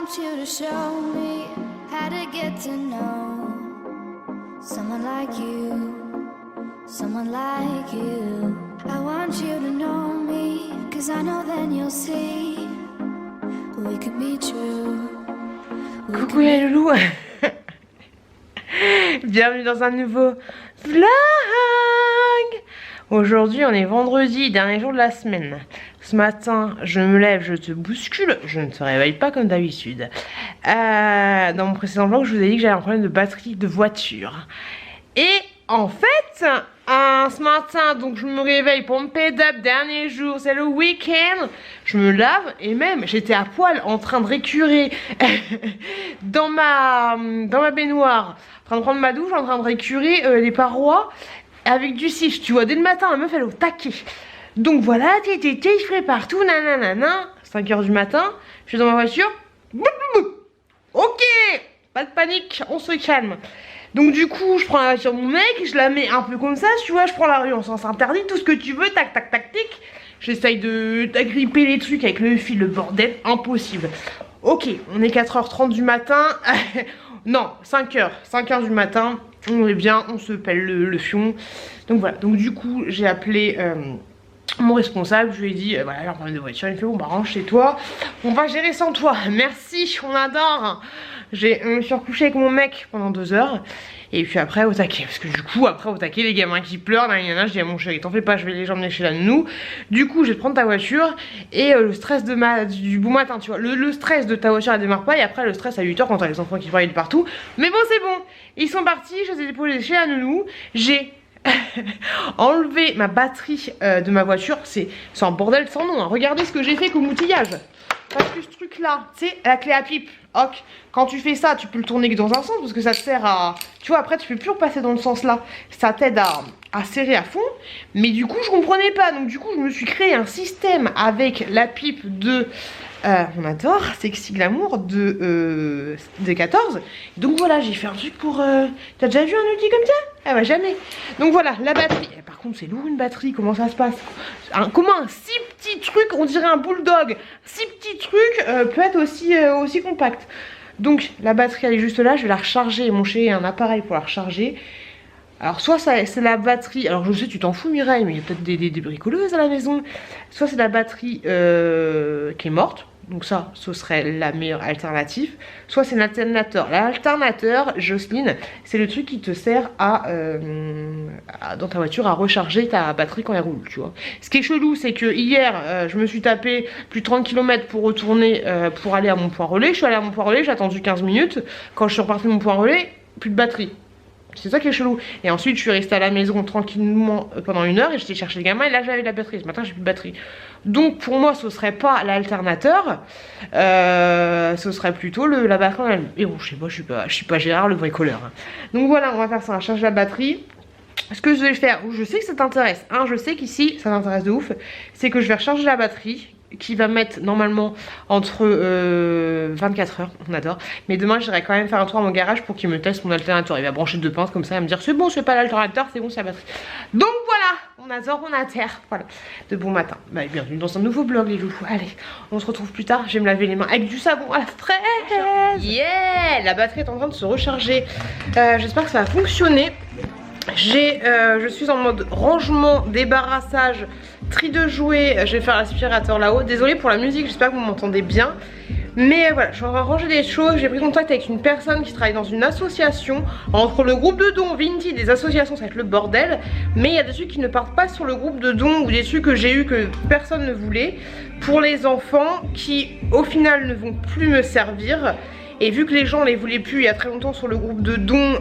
want you to show me how to get to know someone like you, someone like you. I want you to know me, cause I know then you'll see we could be true. Coucou les loulous. Bienvenue dans un nouveau vlog. Aujourd'hui on est vendredi, dernier jour de la semaine. Ce matin je me lève, je te bouscule, je ne te réveille pas comme d'habitude. Dans mon précédent vlog je vous ai dit que j'avais un problème de batterie de voiture. Et en fait, ce matin, donc je me réveille pour me up, dernier jour, c'est le week-end. Je me lave et même j'étais à poil en train de récurer dans ma baignoire, en train de prendre ma douche, en train de récurer les parois avec du cif. Tu vois, dès le matin, la meuf elle est au taquet. Donc voilà, je prépare tout, nanana, 5 h du matin, je suis dans ma voiture. Ok, pas de panique, on se calme. Donc du coup je prends la voiture de mon mec, je la mets un peu comme ça, tu vois, je prends la rue en sens interdit, tout ce que tu veux, tac tac tac tic. J'essaye d'agripper les trucs avec le fil, le bordel, impossible. Ok, on est 4h30 du matin, non 5h du matin, on est bien, on se pèle le fion. Donc voilà, donc du coup j'ai appelé mon responsable, je lui ai dit voilà j'ai un problème de voiture, il me fait bon bah rentre chez toi, on va gérer sans toi, merci, on adore. Je me suis recouchée avec mon mec pendant 2 heures. Et puis après au taquet. Parce que du coup après au taquet les gamins qui pleurent, je dis à mon chéri t'en fais pas, je vais les emmener chez la nounou. Du coup je vais te prendre ta voiture. Et le stress du bon matin tu vois. Le stress de ta voiture elle démarre pas. Et après le stress à 8 h quand t'as les enfants qui parlent de partout. Mais bon c'est bon, ils sont partis, je les ai déposés chez la nounou. J'ai enlevé ma batterie de ma voiture. C'est un bordel sans nom hein. Regardez ce que j'ai fait comme outillage. Parce que ce truc là, tu sais, la clé à pipe, ok, quand tu fais ça, tu peux le tourner que dans un sens parce que ça te sert à... Tu vois, après tu peux plus repasser dans le sens là. Ça t'aide à serrer à fond. Mais du coup, je comprenais pas. Donc du coup, je me suis créé un système avec la pipe de... on adore, Sexy Glamour de 14. Donc voilà, j'ai fait un truc pour... T'as déjà vu un outil comme ça? Ah bah jamais. Donc voilà, la batterie. Par contre, c'est lourd une batterie, comment ça se passe? Comment un si petit truc, on dirait un bulldog, si petit truc peut être aussi compact. Donc la batterie elle est juste là, je vais la recharger. Mon chéri a un appareil pour la recharger. Alors soit c'est la batterie, alors je sais tu t'en fous Mireille, mais il y a peut-être des bricoleuses à la maison. Soit c'est la batterie qui est morte, donc ça ce serait la meilleure alternative. Soit c'est l'alternateur. L'alternateur, Jocelyne, c'est le truc qui te sert dans ta voiture à recharger ta batterie quand elle roule, tu vois. Ce qui est chelou c'est que hier je me suis tapé plus de 30 km pour retourner pour aller à mon point relais. Je suis allée à mon point relais, j'ai attendu 15 minutes. Quand je suis repartie de mon point relais, plus de batterie. C'est ça qui est chelou. Et ensuite je suis restée à la maison tranquillement pendant 1 heure et j'étais chercher le gamin et là j'avais la batterie. Ce matin j'ai plus de batterie. Donc pour moi ce serait pas l'alternateur, ce serait plutôt la batterie. Et bon je sais pas, je suis pas Gérard le bricoleur. Donc voilà, on va faire ça, on va charger la batterie. Ce que je vais faire, je sais que ça t'intéresse, hein, je sais qu'ici ça t'intéresse de ouf, c'est que je vais recharger la batterie qui va mettre normalement entre 24 heures, on adore. Mais demain j'irai quand même faire un tour à mon garage pour qu'il me teste mon alternateur. Il va brancher 2 pinces comme ça, il va me dire c'est bon, c'est pas l'alternateur, c'est bon, c'est la batterie. Donc voilà, on adore, on adhère. Voilà, de bon matin. Bah, bienvenue dans un nouveau vlog les loulous. Allez, on se retrouve plus tard, je vais me laver les mains avec du savon à la fraise. Yeah, la batterie est en train de se recharger. J'espère que ça va fonctionner. Je suis en mode rangement, débarrassage, tri de jouets. Je vais faire l'aspirateur là-haut. Désolée pour la musique, j'espère que vous m'entendez bien. Mais voilà, je suis en train de ranger des choses. J'ai pris contact avec une personne qui travaille dans une association. Entre le groupe de dons, Vinti, des associations, ça va être le bordel. Mais il y a des trucs qui ne partent pas sur le groupe de dons ou des trucs que j'ai eu que personne ne voulait. Pour les enfants qui au final ne vont plus me servir. Et vu que les gens les voulaient plus il y a très longtemps sur le groupe de dons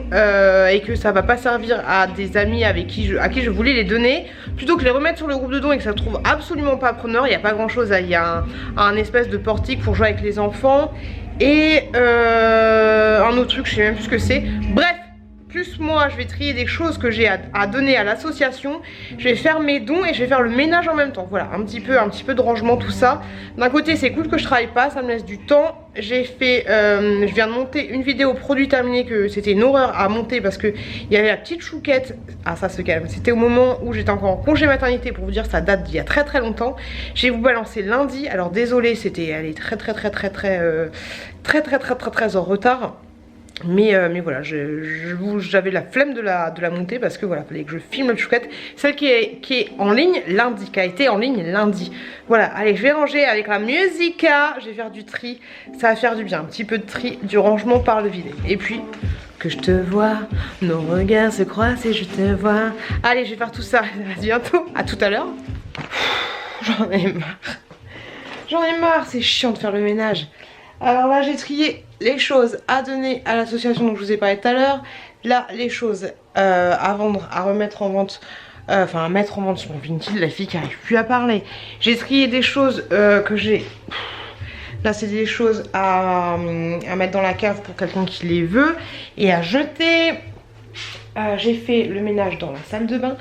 et que ça va pas servir à des amis à qui je voulais les donner, plutôt que les remettre sur le groupe de dons et que ça se trouve absolument pas preneur, il n'y a pas grand chose, il y a un espèce de portique pour jouer avec les enfants et un autre truc, je sais même plus ce que c'est. Bref, plus moi je vais trier des choses que j'ai à donner à l'association, je vais faire mes dons et je vais faire le ménage en même temps. Voilà, un petit peu de rangement, tout ça. D'un côté c'est cool que je travaille pas, ça me laisse du temps. J'ai fait, je viens de monter une vidéo produit terminé, que c'était une horreur à monter parce que il y avait la petite chouquette. Ah ça se calme, c'était au moment où j'étais encore en congé maternité, pour vous dire ça date d'il y a très longtemps. J'ai vous balancé lundi, alors désolé, c'était, elle est très en retard. Mais voilà, j'avais la flemme de la monter parce que voilà, fallait que je filme la chouquette. Celle qui est en ligne lundi, qui a été en ligne lundi. Voilà, allez, je vais ranger avec la musica. Je vais faire du tri, ça va faire du bien. Un petit peu de tri, du rangement par le vide. Et puis, que je te vois, nos regards se croisent et je te vois. Allez, je vais faire tout ça, à bientôt, à tout à l'heure. J'en ai marre. J'en ai marre, c'est chiant de faire le ménage. Alors là j'ai trié les choses à donner à l'association dont je vous ai parlé tout à l'heure. Là les choses à vendre, à remettre en vente, enfin à mettre en vente sur mon Vinted, la fille qui arrive plus à parler. J'ai trié des choses que j'ai... Là c'est des choses à mettre dans la cave pour quelqu'un qui les veut et à jeter. J'ai fait le ménage dans la salle de bain.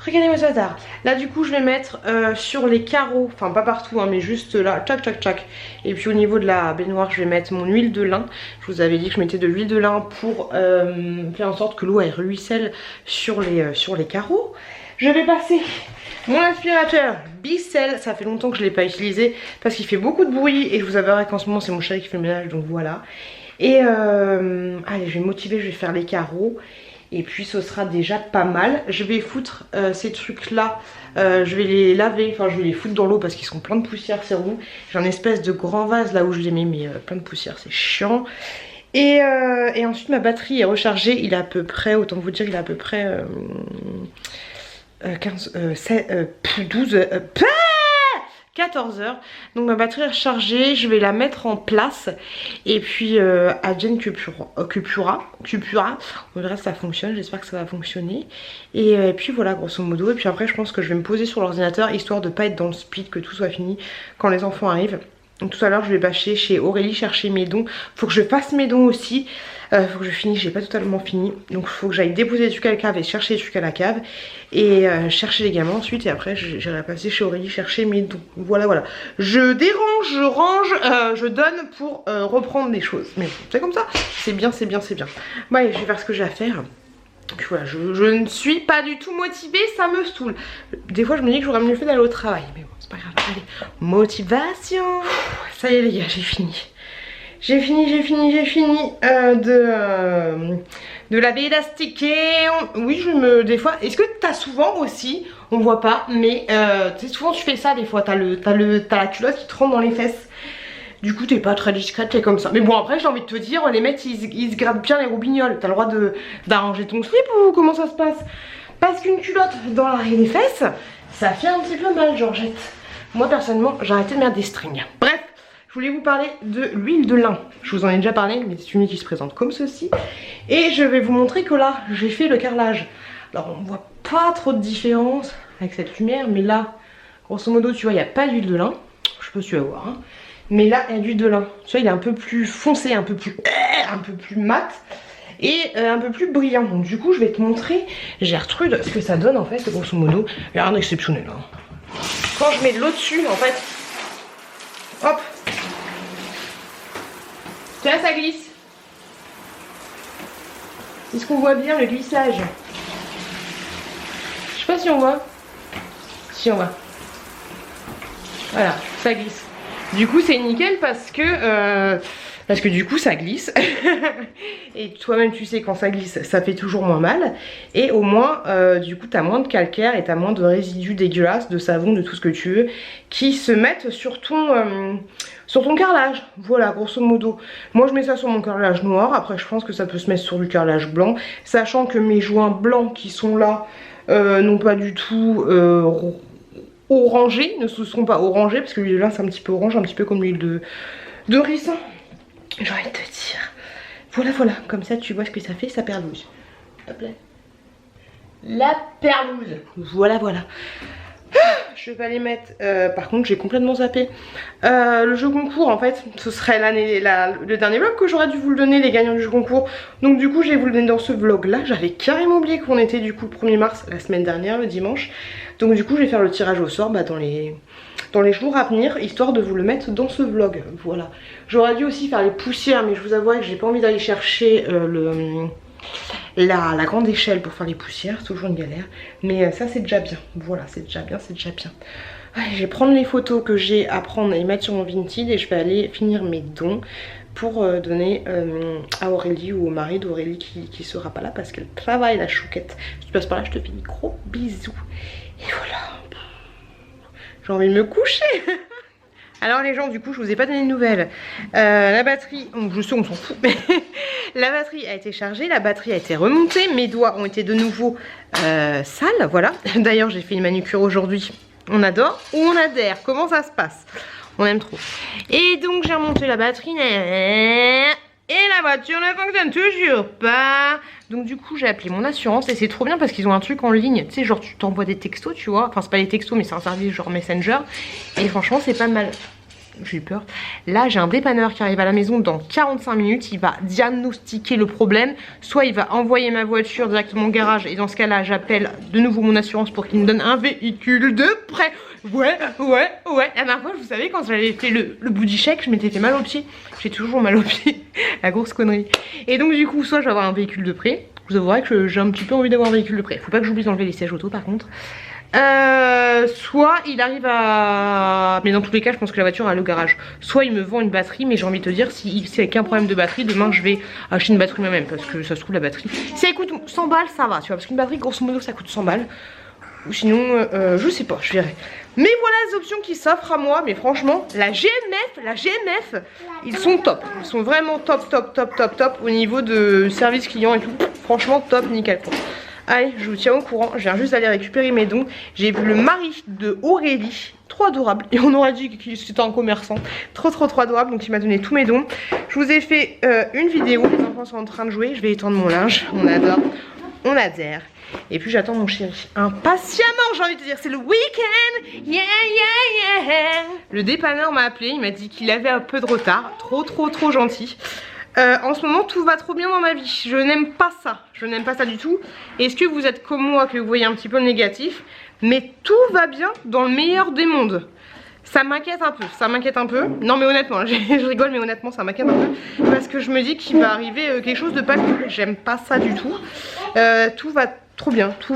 Regardez-moi ce hasard. Là du coup je vais mettre sur les carreaux, enfin pas partout hein, mais juste là, tchac. Et puis au niveau de la baignoire je vais mettre mon huile de lin. Je vous avais dit que je mettais de l'huile de lin pour faire en sorte que l'eau elle ruisselle sur les carreaux. Je vais passer mon aspirateur Bicel, ça fait longtemps que je ne l'ai pas utilisé parce qu'il fait beaucoup de bruit et je vous avouerai qu'en ce moment c'est mon chéri qui fait le ménage, donc voilà. Et allez, je vais me motiver, je vais faire les carreaux. Et puis ce sera déjà pas mal. Je vais foutre ces trucs là, je vais les laver, enfin je vais les foutre dans l'eau parce qu'ils sont pleins de poussière, c'est roux. J'ai un espèce de grand vase là où je les mets, mais plein de poussière, c'est chiant. Et ensuite ma batterie est rechargée, il est à peu près, autant vous dire, il est à peu près 14 heures. Donc ma batterie est rechargée, je vais la mettre en place. Et puis Adjen Cupura, on verra si ça fonctionne, j'espère que ça va fonctionner. Et puis voilà grosso modo. Et puis après je pense que je vais me poser sur l'ordinateur histoire de pas être dans le speed, que tout soit fini quand les enfants arrivent. Donc tout à l'heure je vais bâcher chez Aurélie chercher mes dons. Faut que je fasse mes dons aussi. Faut que je finisse, j'ai pas totalement fini. Donc faut que j'aille déposer des trucs à la cave et chercher des trucs à la cave. Et chercher les gamins ensuite. Et après j'irai passer chez Aurélie chercher mes dons. Voilà. Je dérange, je range, je donne pour reprendre des choses. Mais bon, c'est comme ça. C'est bien. Bon allez, je vais faire ce que j'ai à faire. Donc voilà, je ne suis pas du tout motivée, ça me saoule. Des fois je me dis que j'aurais mieux fait d'aller au travail. Mais bon, c'est pas grave. Allez, motivation. Ça y est les gars, j'ai fini. J'ai fini de laver, élastiquer. Oui, des fois. Est-ce que t'as souvent aussi, on voit pas, mais tu sais, souvent tu fais ça des fois. T'as la culotte qui te rentre dans les fesses. Du coup, t'es pas très discrète, t'es comme ça. Mais bon, après, j'ai envie de te dire, les mecs, ils se grattent bien les roubignoles. T'as le droit d'arranger ton slip ou comment ça se passe? Parce qu'une culotte dans l'arrière des fesses, ça fait un petit peu mal, Georgette. Moi, personnellement, j'ai arrêté de mettre des strings. Bref. Je voulais vous parler de l'huile de lin. Je vous en ai déjà parlé, mais c'est une huile qui se présente comme ceci. Et je vais vous montrer que là, j'ai fait le carrelage. Alors, on voit pas trop de différence avec cette lumière, mais là, grosso modo, tu vois, il n'y a pas d'huile de lin. Je sais pas si tu vas voir, hein. Mais là, il y a de l'huile de lin. Tu vois, il est un peu plus foncé, un peu plus mat et un peu plus brillant. Donc, du coup, je vais te montrer, Gertrude, ce que ça donne en fait, grosso modo. Il n'y a rien d'exceptionnel, hein. Quand je mets de l'eau dessus, en fait, hop. Là ça glisse. Est-ce qu'on voit bien le glissage? Je sais pas si on voit. Si on voit. Voilà, ça glisse. Du coup c'est nickel parce que du coup ça glisse. Et toi-même tu sais quand ça glisse ça fait toujours moins mal. Et au moins du coup t'as moins de calcaire et t'as moins de résidus dégueulasses, de savon, de tout ce que tu veux qui se mettent sur ton carrelage. Voilà grosso modo. Moi je mets ça sur mon carrelage noir. Après je pense que ça peut se mettre sur du carrelage blanc. Sachant que mes joints blancs qui sont là n'ont pas du tout orangé, ne se seront pas orangés parce que l'huile de lin c'est un petit peu orange, un petit peu comme l'huile de ricin. J'ai envie de te dire. Voilà, comme ça tu vois ce que ça fait, ça perlouse. Hop là. La perlouse. Voilà. je vais aller mettre, par contre j'ai complètement zappé, le jeu concours en fait, ce serait le dernier vlog que j'aurais dû vous le donner, les gagnants du jeu concours. Donc du coup je vais vous le donner dans ce vlog là, j'avais carrément oublié qu'on était du coup le 1er mars, la semaine dernière, le dimanche. Donc du coup je vais faire le tirage au sort dans les jours à venir, histoire de vous le mettre dans ce vlog, voilà. J'aurais dû aussi faire les poussières, mais je vous avoue que j'ai pas envie d'aller chercher la grande échelle pour faire les poussières, toujours une galère. Mais ça c'est déjà bien, voilà, c'est déjà bien, c'est déjà bien. Allez, je vais prendre les photos que j'ai à prendre et mettre sur mon Vinted et je vais aller finir mes dons pour donner à Aurélie ou au mari d'Aurélie qui sera pas là parce qu'elle travaille, la chouquette. Si tu passes par là, je te fais des gros bisous. Et voilà. J'ai envie de me coucher. Alors les gens, du coup je vous ai pas donné de nouvelles. La batterie, je sais on s'en fout, mais la batterie a été chargée, la batterie a été remontée, mes doigts ont été de nouveau sales, voilà. D'ailleurs j'ai fait une manucure aujourd'hui. On adore ou on adhère, comment ça se passe? On aime trop. Et donc j'ai remonté la batterie et la voiture ne fonctionne toujours pas. Donc du coup j'ai appelé mon assurance et c'est trop bien parce qu'ils ont un truc en ligne. Tu sais genre tu t'envoies des textos, tu vois. Enfin c'est pas des textos mais c'est un service genre Messenger. Et franchement c'est pas mal. J'ai eu peur. Là j'ai un dépanneur qui arrive à la maison dans 45 minutes. Il va diagnostiquer le problème. Soit il va envoyer ma voiture directement au garage. Et dans ce cas là j'appelle de nouveau mon assurance pour qu'il me donne un véhicule de prêt. Ouais. La dernière fois, vous savez, quand j'avais fait le booty check, je m'étais fait mal au pied. J'ai toujours mal au pied. La grosse connerie. Et donc, du coup, soit je vais avoir un véhicule de prêt. Vous avouerez que j'ai un petit peu envie d'avoir un véhicule de prêt. Faut pas que j'oublie d'enlever les sièges auto, par contre. Soit il arrive à... Mais dans tous les cas, je pense que la voiture a le garage. Soit il me vend une batterie, mais j'ai envie de te dire, si c'est qu'un problème de batterie, demain je vais acheter une batterie moi-même. Parce que ça se trouve, la batterie... Si elle coûte 100 balles, ça va, tu vois. Parce qu'une batterie, grosso modo, ça coûte 100 balles. Ou sinon, je sais pas, je verrai. Mais voilà les options qui s'offrent à moi. Mais franchement, la GMF, ils sont top. Ils sont vraiment top au niveau de service client et tout. Franchement, top, nickel. Allez, je vous tiens au courant. Je viens juste d'aller récupérer mes dons. J'ai vu le mari de Aurélie. Trop adorable. Et on aurait dit que c'était un commerçant. Trop adorable. Donc il m'a donné tous mes dons. Je vous ai fait une vidéo. Les enfants sont en train de jouer. Je vais étendre mon linge. On adore. On adhère. Et puis j'attends mon chéri impatiemment, j'ai envie de te dire, c'est le week-end. Yeah. Le dépanneur m'a appelé, il m'a dit qu'il avait un peu de retard. Trop gentil. En ce moment tout va trop bien dans ma vie. Je n'aime pas ça. Je n'aime pas ça du tout. Est-ce que vous êtes comme moi, que vous voyez un petit peu le négatif? Mais tout va bien dans le meilleur des mondes. Ça m'inquiète un peu, Non mais honnêtement, je rigole mais honnêtement ça m'inquiète un peu. Parce que je me dis qu'il va arriver quelque chose de pas cool. J'aime pas ça du tout. Tout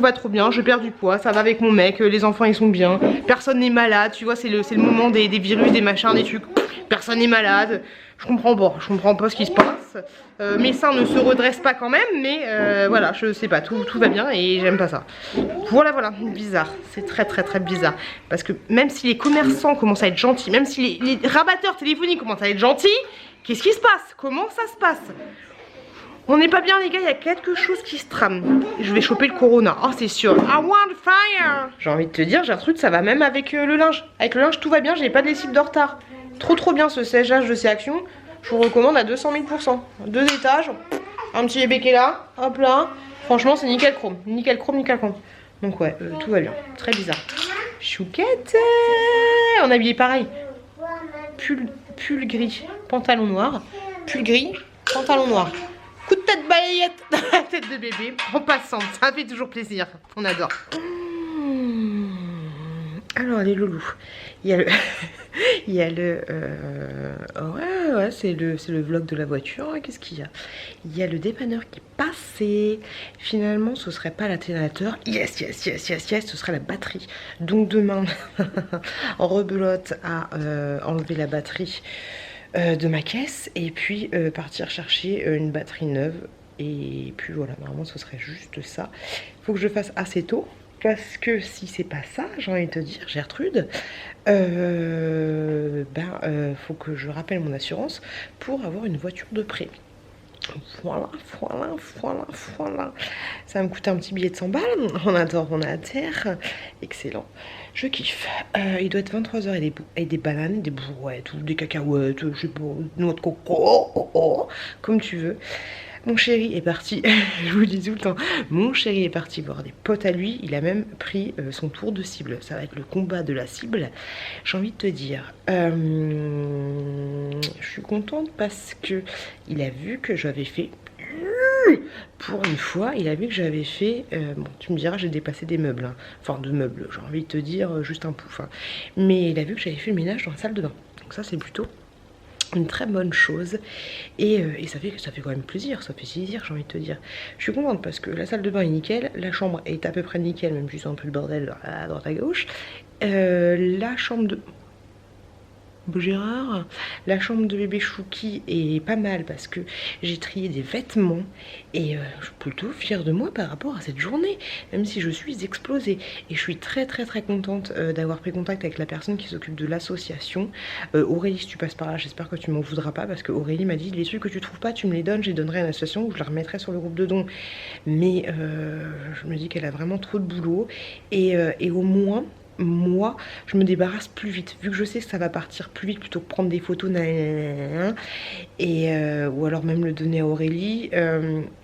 va trop bien, je perds du poids, ça va avec mon mec, les enfants ils sont bien. Personne n'est malade, tu vois, c'est le moment des virus, des machins, des trucs. Personne n'est malade. Je comprends pas ce qui se passe. Mes seins ne se redressent pas quand même, mais voilà, je sais pas, tout va bien et j'aime pas ça. Voilà, bizarre, c'est très bizarre. Parce que même si les commerçants commencent à être gentils, même si les rabatteurs téléphoniques commencent à être gentils, qu'est-ce qui se passe? Comment ça se passe? On n'est pas bien les gars, il y a quelque chose qui se trame. Je vais choper le corona, oh c'est sûr. I want fire. J'ai envie de te dire, Gertrude, ça va même avec le linge. Avec le linge tout va bien, j'ai pas de lessive de retard. Trop bien ce séchage de ces actions. Je vous recommande à 200 000%. 2 étages, un petit bébé qui est là, hop là. Franchement c'est nickel chrome. Donc ouais, tout va bien, très bizarre. Chouquette. On est habillé pareil. Pull gris, pantalon noir. Pull gris, pantalon noir. Coup de tête balayette dans la tête de bébé en passant, ça fait toujours plaisir, on adore. Alors les loulous, il y a le, ouais c'est le vlog de la voiture. Qu'est-ce qu'il y a? Il y a le dépanneur qui est passé. Finalement ce serait pas l'alternateur, yes, ce serait la batterie. Donc demain en rebelote à enlever la batterie de ma caisse et puis partir chercher une batterie neuve. Et puis voilà, normalement ce serait juste ça. Faut que je fasse assez tôt. Parce que si c'est pas ça, j'ai envie de te dire, Gertrude, faut que je rappelle mon assurance pour avoir une voiture de prêt. Voilà. Ça va me coûter un petit billet de 100 balles. On adore, on adhère. Excellent. Je kiffe. Il doit être 23 h et des bananes, des brouettes, ou des cacahuètes, je sais pas, noix de coco, comme tu veux. Mon chéri est parti, je vous le dis tout le temps, mon chéri est parti voir des potes à lui, il a même pris son tour de cible, ça va être le combat de la cible, j'ai envie de te dire. Je suis contente parce que il a vu que j'avais fait, pour une fois, il a vu que j'avais fait, bon tu me diras j'ai dépassé des meubles, hein. Enfin de meubles, j'ai envie de te dire juste un pouf, hein. Mais il a vu que j'avais fait le ménage dans la salle de bain, donc ça c'est plutôt une très bonne chose et ça fait quand même plaisir, ça fait plaisir, j'ai envie de te dire. Je suis contente parce que la salle de bain est nickel, la chambre est à peu près nickel, même si c'est un peu le bordel à droite à gauche. La chambre de Gérard, la chambre de bébé Chouki est pas mal parce que j'ai trié des vêtements et je suis plutôt fière de moi par rapport à cette journée, même si je suis explosée. Et je suis très contente d'avoir pris contact avec la personne qui s'occupe de l'association. Aurélie, si tu passes par là, j'espère que tu m'en voudras pas parce que Aurélie m'a dit les trucs que tu trouves pas, tu me les donnes, je les donnerai à l'association ou je les remettrai sur le groupe de dons. Mais je me dis qu'elle a vraiment trop de boulot et au moins moi je me débarrasse plus vite vu que je sais que ça va partir plus vite plutôt que prendre des photos et ou alors même le donner à Aurélie.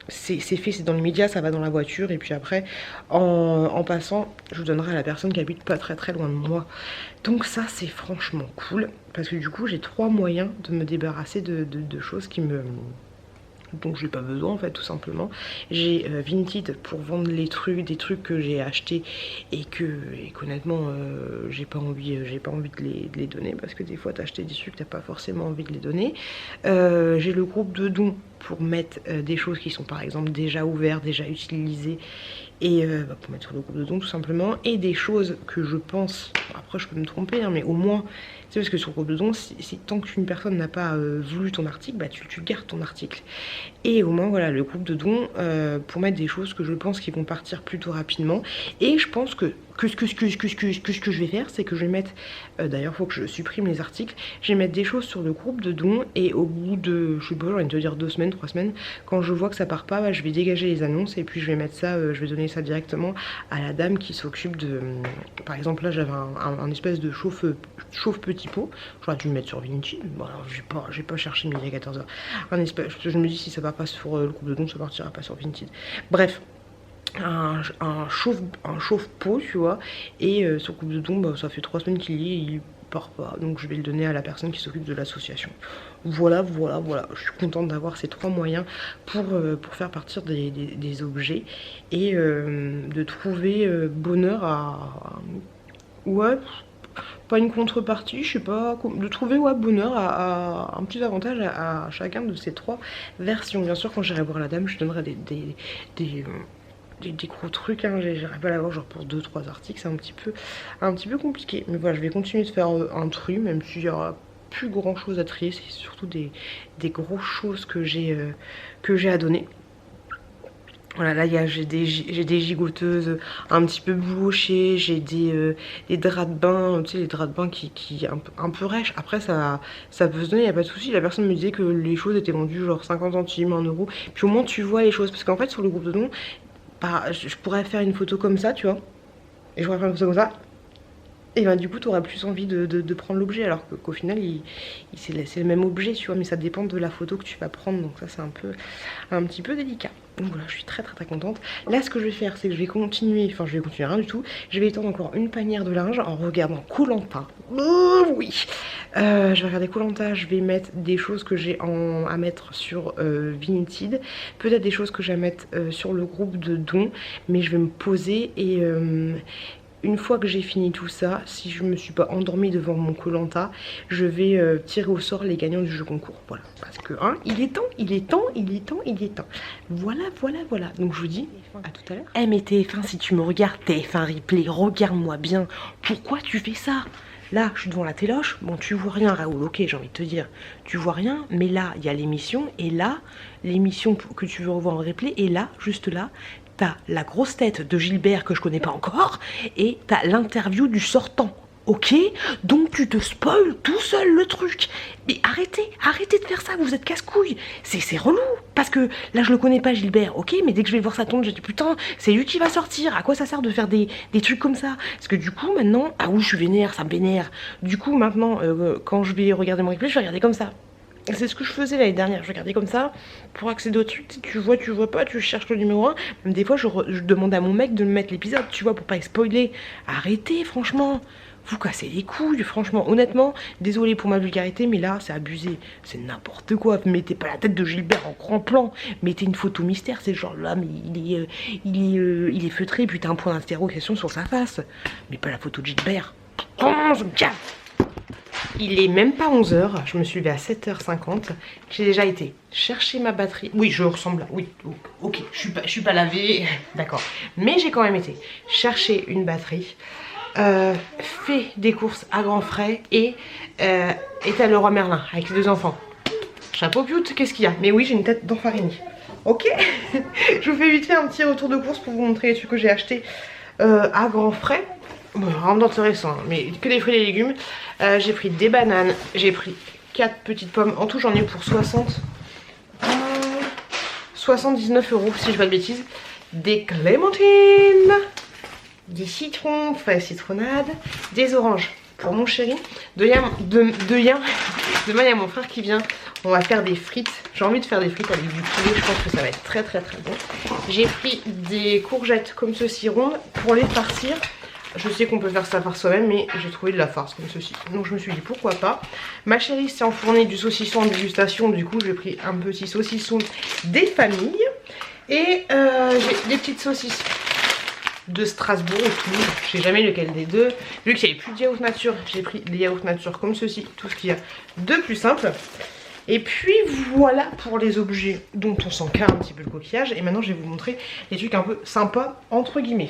C'est fait, c'est dans l'immédiat, ça va dans la voiture et puis après en passant je donnerai à la personne qui habite pas très loin de moi. Donc ça c'est franchement cool parce que du coup j'ai 3 moyens de me débarrasser de choses qui me dont j'ai pas besoin en fait tout simplement. J'ai Vinted pour vendre les trucs, des trucs que j'ai achetés et qu'honnêtement j'ai pas envie de les donner parce que des fois t'as acheté des trucs t'as pas forcément envie de les donner. J'ai le groupe de dons pour mettre des choses qui sont par exemple déjà ouvertes, déjà utilisées et pour mettre sur le groupe de dons tout simplement, et des choses que je pense, après je peux me tromper hein, mais au moins c'est parce que sur le groupe de dons si tant qu'une personne n'a pas voulu ton article, bah tu gardes ton article. Et au moins voilà le groupe de dons pour mettre des choses que je pense qui vont partir plutôt rapidement. Et je pense que ce que je vais faire c'est que je vais mettre, d'ailleurs faut que je supprime les articles, je vais mettre des choses sur le groupe de dons et au bout de, je sais pas, j'ai envie de te dire 2 semaines, 3 semaines, quand je vois que ça part pas, bah, je vais dégager les annonces et puis je vais mettre ça, je vais donner ça directement à la dame qui s'occupe de, par exemple là j'avais un espèce de chauffe petit pot, j'aurais dû le mettre sur Vinci, bon alors j'ai pas cherché midi à 14h, un espèce, je me dis si ça part pas sur le groupe de dons ça partira pas sur Vinci, bref. Un chauffe-pot tu vois, et sur le groupe de dons bah, ça fait 3 semaines qu'il y est, il part pas, donc je vais le donner à la personne qui s'occupe de l'association. Voilà, je suis contente d'avoir ces 3 moyens pour faire partir des objets et de trouver bonheur à ouais, pas une contrepartie, je sais pas, de trouver ouais, bonheur à un petit avantage à chacun de ces 3 versions. Bien sûr quand j'irai voir la dame je donnerai des gros trucs, hein. J'arrive pas à l'avoir genre pour 2-3 articles, c'est un petit peu compliqué. Mais voilà, je vais continuer de faire un tri, même s'il y aura plus grand chose à trier, c'est surtout des grosses choses que j'ai à donner. Voilà, là j'ai des gigoteuses un petit peu boulochées, j'ai des draps de bain, tu sais les draps de bain qui un peu rêches. Après ça peut se donner, y a pas de souci. La personne me disait que les choses étaient vendues genre 50 centimes, 1 euro. Puis au moins tu vois les choses, parce qu'en fait sur le groupe de dons, bah, je pourrais faire une photo comme ça, tu vois. Et je pourrais faire une photo comme ça. Et ben du coup tu auras plus envie de prendre l'objet, alors qu'au final c'est le même objet tu vois, mais ça dépend de la photo que tu vas prendre, donc ça c'est un petit peu délicat. Donc voilà, je suis très contente. Là ce que je vais faire c'est que je vais continuer rien du tout, je vais étendre encore une panière de linge en regardant Koh-Lanta. Oui, je vais regarder Koh-Lanta, je vais mettre des choses que j'ai à mettre sur Vinted, peut-être des choses que j'ai à mettre sur le groupe de dons, mais je vais me poser et une fois que j'ai fini tout ça, si je me suis pas endormie devant mon Koh-Lanta, je vais tirer au sort les gagnants du jeu concours. Voilà, parce que hein, il est temps. Voilà. Donc je vous dis à tout à l'heure. Eh mais TF1, si tu me regardes, TF1 Replay, regarde-moi bien. Pourquoi tu fais ça? Là, je suis devant la téloche. Bon, tu vois rien, Raoul, ok, j'ai envie de te dire. Tu vois rien, mais là, il y a l'émission. Et là, l'émission que tu veux revoir en replay. Et là, juste là, t'as la grosse tête de Gilbert que je connais pas encore. Et t'as l'interview du sortant. Ok, donc tu te spoil tout seul le truc. Mais arrêtez de faire ça, vous êtes casse-couille. C'est relou, parce que là je le connais pas Gilbert, ok, mais dès que je vais voir sa tombe, j'ai dit putain, c'est lui qui va sortir. À quoi ça sert de faire des trucs comme ça? Parce que du coup maintenant, ah oui je suis vénère, ça me vénère. Du coup maintenant, quand je vais regarder mon replay, je vais regarder comme ça. C'est ce que je faisais l'année dernière, je regardais comme ça pour accéder au truc, tu vois pas, tu cherches le numéro 1. Même des fois je demande à mon mec de me mettre l'épisode, tu vois, pour pas spoiler. Arrêtez franchement, vous cassez les couilles, franchement, honnêtement, désolé pour ma vulgarité, mais là c'est abusé, c'est n'importe quoi. Mettez pas la tête de Gilbert en grand plan, mettez une photo mystère, c'est genre là, mais il est feutré, puis t'as un point d'interrogation sur sa face. Mais pas la photo de Gilbert. Oh, ça me casse. Il est même pas 11h, je me suis levée à 7h50. J'ai déjà été chercher ma batterie. Oui, je ressemble. Oui, ok, je suis pas lavée, d'accord. Mais j'ai quand même été chercher une batterie, fait des courses à grands frais et était à Leroy Merlin avec les 2 enfants. Chapeau cute, qu'est-ce qu'il y a? Mais oui, j'ai une tête d'enfarini. Ok. Je vous fais vite fait un petit retour de course pour vous montrer les trucs que j'ai achetés à grands frais. Bon, rien d'intéressant, hein, mais que des fruits et légumes. J'ai pris des bananes, j'ai pris 4 petites pommes. En tout, j'en ai eu pour 79 € si je dis pas de bêtises. Des clémentines, des citrons, fraises citronnades, des oranges pour mon chéri. Demain, il y a mon frère qui vient. On va faire des frites. J'ai envie de faire des frites avec du poulet. Je pense que ça va être très bon. J'ai pris des courgettes comme ceci rondes pour les farcir. Je sais qu'on peut faire ça par soi-même, mais j'ai trouvé de la farce comme ceci. Donc je me suis dit pourquoi pas. Ma chérie s'est enfournée du saucisson en dégustation. Du coup j'ai pris un petit saucisson des familles. Et j'ai des petites saucisses de Strasbourg et tout. Je sais jamais lequel des deux. Vu qu'il n'y avait plus de yaourt nature, j'ai pris des yaourts nature comme ceci. Tout ce qu'il y a de plus simple. Et puis voilà pour les objets dont on s'en carre un petit peu le coquillage. Et maintenant je vais vous montrer les trucs un peu sympas entre guillemets.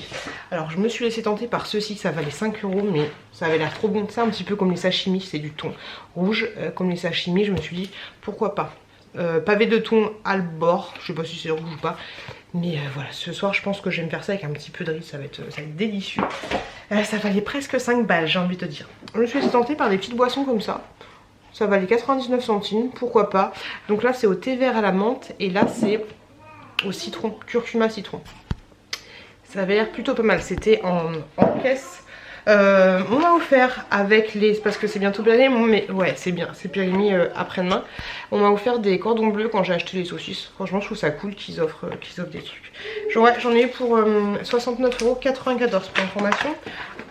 Alors je me suis laissé tenter par ceci, ça valait 5 € mais ça avait l'air trop bon. C'est un petit peu comme les sashimi, c'est du thon rouge comme les sashimi. Je me suis dit pourquoi pas. Pavé de thon à le bord, je sais pas si c'est rouge ou pas. Mais voilà, ce soir je pense que je vais me faire ça avec un petit peu de riz, ça va être délicieux. Ça valait presque 5 balles, j'ai envie de te dire. Je me suis laissé tenter par des petites boissons comme ça. Ça valait 99 centimes, pourquoi pas. Donc là c'est au thé vert à la menthe et là c'est au citron, curcuma citron. Ça avait l'air plutôt pas mal, c'était en caisse. On m'a offert avec les... parce que c'est bientôt Périmie, mais ouais c'est bien, c'est Périmie après-demain. On m'a offert des cordons bleus quand j'ai acheté les saucisses. Franchement je trouve ça cool qu'ils offrent des trucs. J'en ai eu pour 69,94 € pour information.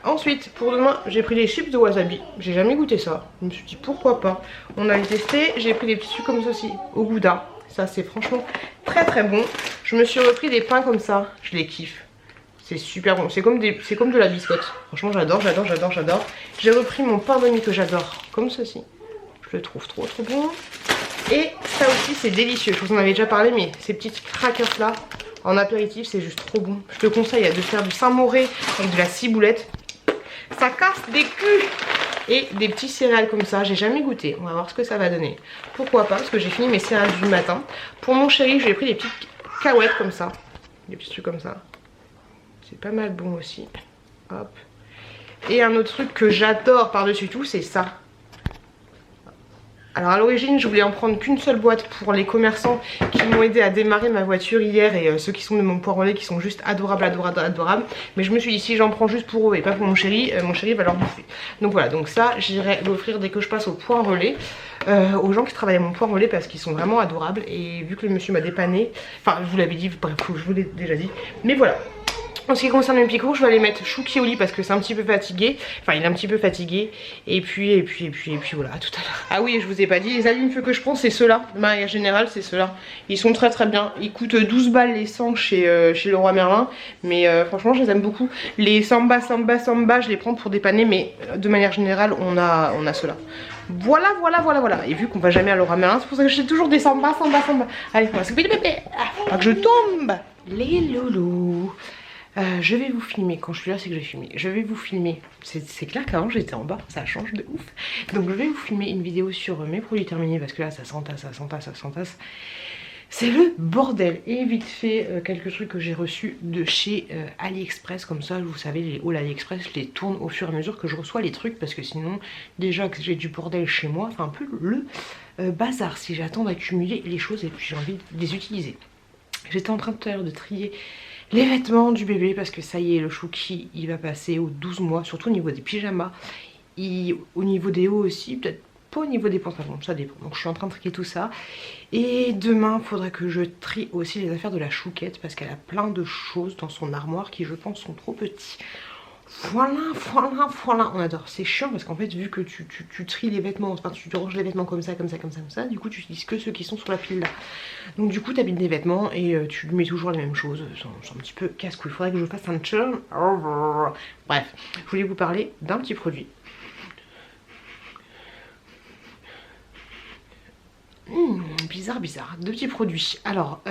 Ensuite pour demain j'ai pris les chips de wasabi. J'ai jamais goûté ça. Je me suis dit pourquoi pas. On a testé, j'ai pris des petits trucs comme ceci au gouda. Ça c'est franchement très bon. Je me suis repris des pains comme ça, je les kiffe. C'est super bon, c'est comme de la biscotte. Franchement j'adore. J'ai repris mon pain de mie que j'adore comme ceci. Je le trouve trop bon. Et ça aussi c'est délicieux, je vous en avais déjà parlé, mais ces petites crackers là en apéritif c'est juste trop bon. Je te conseille de faire du Saint-Moré avec de la ciboulette. Ça casse des culs. Et des petits céréales comme ça, j'ai jamais goûté. On va voir ce que ça va donner. Pourquoi pas, parce que j'ai fini mes céréales du matin. Pour mon chéri j'ai pris des petites cacahuètes comme ça. Des petits trucs comme ça. C'est pas mal bon aussi. Hop. Et un autre truc que j'adore par-dessus tout, c'est ça. Alors à l'origine je voulais en prendre qu'une seule boîte pour les commerçants qui m'ont aidé à démarrer ma voiture hier. Et ceux qui sont de mon poire relais qui sont juste adorables. Mais je me suis dit si j'en prends juste pour eux et pas pour mon chéri va leur bouffer. Donc voilà, donc ça j'irai l'offrir dès que je passe au point relais. Aux gens qui travaillent à mon point relais parce qu'ils sont vraiment adorables. Et vu que le monsieur m'a dépanné, enfin je vous l'avais dit, bref je vous l'ai déjà dit. Mais voilà. En ce qui concerne mes picours, je vais aller mettre Chouki au lit parce que c'est un petit peu fatigué. Enfin, il est un petit peu fatigué. Et puis voilà, à tout à l'heure. Ah oui, je vous ai pas dit, les allumes-feu que je prends, c'est ceux-là. De manière générale, c'est ceux-là. Ils sont très bien. Ils coûtent 12 balles les 100 chez Leroy Merlin. Mais franchement, je les aime beaucoup. Les Samba, je les prends pour dépanner. Mais de manière générale, on a ceux-là. Voilà. Et vu qu'on va jamais à Leroy Merlin, c'est pour ça que j'ai toujours des Samba. Allez, on va s'occuper du bébé. Faut pas que je tombe. Les loulous. Je vais vous filmer, quand je suis là c'est que j'ai filmé. Je vais vous filmer, c'est clair qu'avant j'étais en bas, ça change de ouf. Donc je vais vous filmer une vidéo sur mes produits terminés parce que là ça s'entasse. C'est le bordel. Et vite fait quelques trucs que j'ai reçus de chez AliExpress. Comme ça vous savez les hauls AliExpress je les tourne au fur et à mesure que je reçois les trucs. Parce que sinon déjà que j'ai du bordel chez moi, enfin un peu le bazar si j'attends d'accumuler les choses et puis j'ai envie de les utiliser. J'étais en train tout à l'heure de trier les vêtements du bébé parce que ça y est, le Chouki il va passer aux 12 mois, surtout au niveau des pyjamas. Au niveau des hauts aussi, peut-être pas au niveau des pantalons, ça dépend. Donc je suis en train de trier tout ça. Et demain, il faudrait que je trie aussi les affaires de la chouquette parce qu'elle a plein de choses dans son armoire qui je pense sont trop petits. Voilà, voilà, voilà, on adore. C'est chiant parce qu'en fait, vu que tu tries les vêtements, enfin tu ranges les vêtements comme ça, du coup tu utilises que ceux qui sont sur la pile là. Donc du coup, tu habilles des vêtements et tu mets toujours les mêmes choses. C'est un petit peu casse-couille. Il faudrait que je fasse un churn. Bref, je voulais vous parler d'un petit produit. Bizarre, bizarre. Deux petits produits. Alors,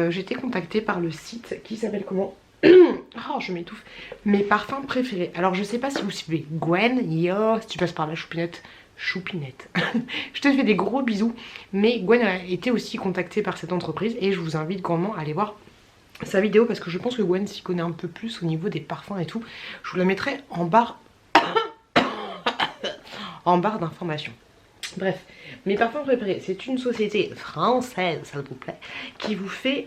j'ai été contactée par le site qui s'appelle comment? Oh, je m'étouffe. Mes parfums préférés. Alors, je sais pas si vous suivez Gwen. Yo, si tu passes par là, Choupinette. Choupinette. Je te fais des gros bisous. Mais Gwen a été aussi contactée par cette entreprise et je vous invite grandement à aller voir sa vidéo parce que je pense que Gwen s'y connaît un peu plus au niveau des parfums et tout. Je vous la mettrai en barre en barre d'informations. Bref, mes parfums préférés, c'est une société française, s'il vous plaît, qui vous fait,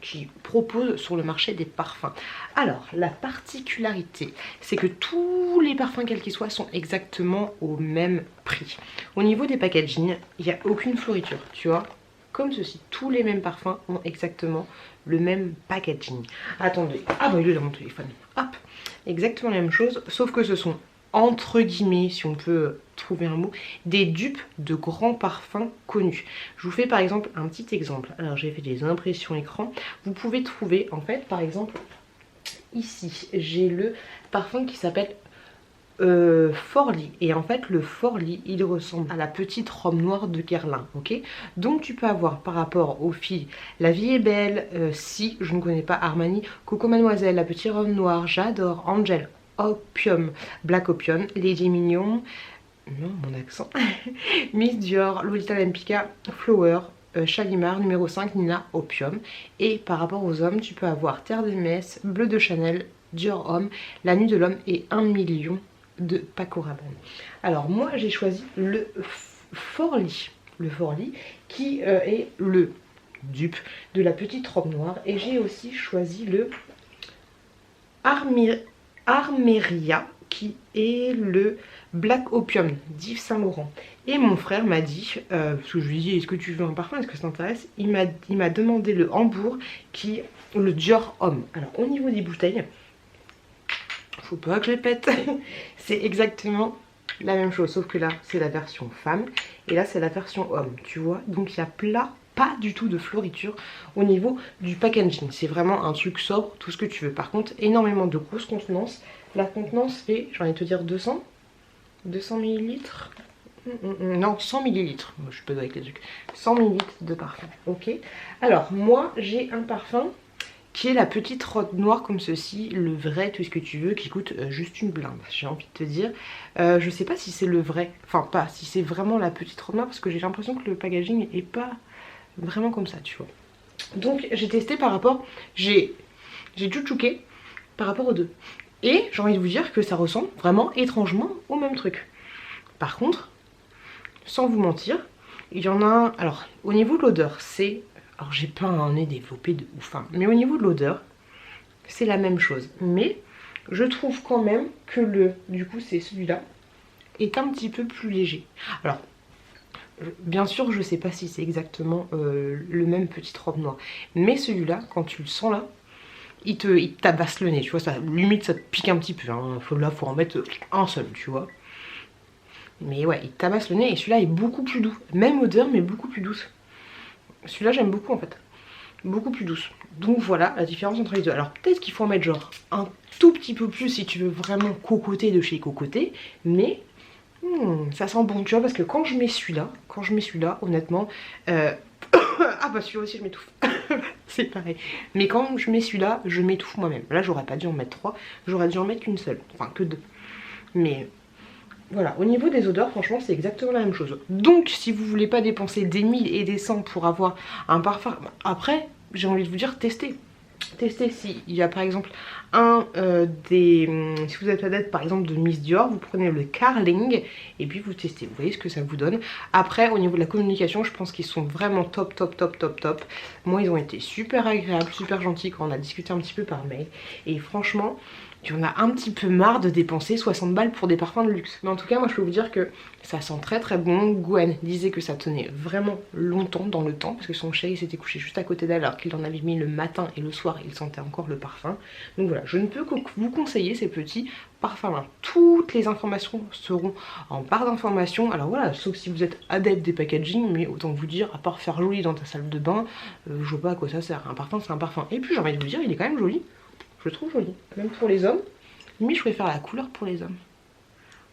qui propose sur le marché des parfums. Alors, la particularité, c'est que tous les parfums, quels qu'ils soient, sont exactement au même prix. Au niveau des packaging, il n'y a aucune floriture, tu vois, comme ceci. Tous les mêmes parfums ont exactement le même packaging. Attendez, ah bah il est dans mon téléphone, hop, exactement la même chose, sauf que ce sont entre guillemets, si on peut trouver un mot, des dupes de grands parfums connus. Je vous fais par exemple un petit exemple. Alors j'ai fait des impressions écran. Vous pouvez trouver en fait par exemple ici j'ai le parfum qui s'appelle Forli. Et en fait le Forli il ressemble à la petite robe noire de Guerlain, ok. Donc tu peux avoir par rapport aux filles La Vie est Belle, Si, je ne connais pas, Armani, Coco Mademoiselle, La Petite Robe Noire, J'adore, Angel, Opium, Black Opium, Lady Mignon, non mon accent, Miss Dior, Lolita Lempicka, Flower, Shalimar, numéro 5, Nina, Opium. Et par rapport aux hommes, tu peux avoir Terre d'Hermès, Bleu de Chanel, Dior Homme, La Nuit de l'Homme et 1 million de Paco Rabanne. Alors moi j'ai choisi le Forli, qui est le dupe de la petite robe noire. Et j'ai aussi choisi le Armeria qui est le Black Opium d'Yves Saint Laurent. Et mon frère m'a dit, parce que je lui ai dit est-ce que tu veux un parfum, est-ce que ça t'intéresse, il m'a demandé le Hambourg qui est le Dior Homme. Alors au niveau des bouteilles, faut pas que je les pète, c'est exactement la même chose, sauf que là c'est la version femme et là c'est la version homme, tu vois. Donc il y a pas du tout de floriture au niveau du packaging. C'est vraiment un truc sobre, tout ce que tu veux. Par contre, énormément de grosses contenances. La contenance fait, j'ai envie de te dire 200 ml. Non, 100 ml. Moi, je suis pas avec les trucs. 100 ml de parfum. Ok. Alors, moi, j'ai un parfum qui est la petite robe noire comme ceci, le vrai, tout ce que tu veux, qui coûte juste une blinde. J'ai envie de te dire. Je sais pas si c'est le vrai. Enfin, pas si c'est vraiment la petite robe noire parce que j'ai l'impression que le packaging est pas vraiment comme ça, tu vois. Donc j'ai testé par rapport, j'ai chouchouké par rapport aux deux. Et j'ai envie de vous dire que ça ressemble vraiment étrangement au même truc. Par contre, sans vous mentir, il y en a un, alors au niveau de l'odeur, c'est, alors j'ai pas un nez développé de ouf, hein, mais au niveau de l'odeur, c'est la même chose. Mais je trouve quand même que du coup c'est celui-là, est un petit peu plus léger. Alors, bien sûr, je sais pas si c'est exactement le même petite robe noire. Mais celui-là, quand tu le sens là, il tabasse le nez, tu vois. Ça, limite, ça te pique un petit peu. Hein. Là, faut en mettre un seul, tu vois. Mais ouais, il tabasse le nez et celui-là est beaucoup plus doux. Même odeur, mais beaucoup plus douce. Celui-là, j'aime beaucoup en fait. Beaucoup plus douce. Donc voilà la différence entre les deux. Alors peut-être qu'il faut en mettre genre un tout petit peu plus si tu veux vraiment cocoter de chez Cocoté. Mais... ça sent bon, tu vois, parce que quand je mets celui-là, honnêtement, ah bah celui-là aussi je m'étouffe, c'est pareil. Mais quand je mets celui-là, je m'étouffe moi-même. Là, j'aurais pas dû en mettre 3, j'aurais dû en mettre qu'une seule, enfin que 2. Mais voilà, au niveau des odeurs, franchement, c'est exactement la même chose. Donc, si vous voulez pas dépenser des 1000 et des 100 pour avoir un parfum, après, j'ai envie de vous dire, testez. Testez s'il y a par exemple si vous êtes adepte par exemple de Miss Dior, vous prenez le Carling et puis vous testez, vous voyez ce que ça vous donne. Après au niveau de la communication, je pense qu'ils sont vraiment top. Moi ils ont été super agréables, super gentils quand on a discuté un petit peu par mail. Et franchement tu en as un petit peu marre de dépenser 60 balles pour des parfums de luxe. Mais en tout cas, moi je peux vous dire que ça sent très très bon. Gwen disait que ça tenait vraiment longtemps dans le temps parce que son chéri s'était couché juste à côté d'elle alors qu'il en avait mis le matin et le soir, il sentait encore le parfum. Donc voilà, je ne peux que vous conseiller ces petits parfums-là. Toutes les informations seront en barre d'informations. Alors voilà, sauf si vous êtes adepte des packaging, mais autant vous dire, à part faire joli dans ta salle de bain, je vois pas à quoi ça sert. Un parfum, c'est un parfum. Et puis j'ai envie de vous dire, il est quand même joli. Je le trouve joli, même pour les hommes. Mais je préfère la couleur pour les hommes.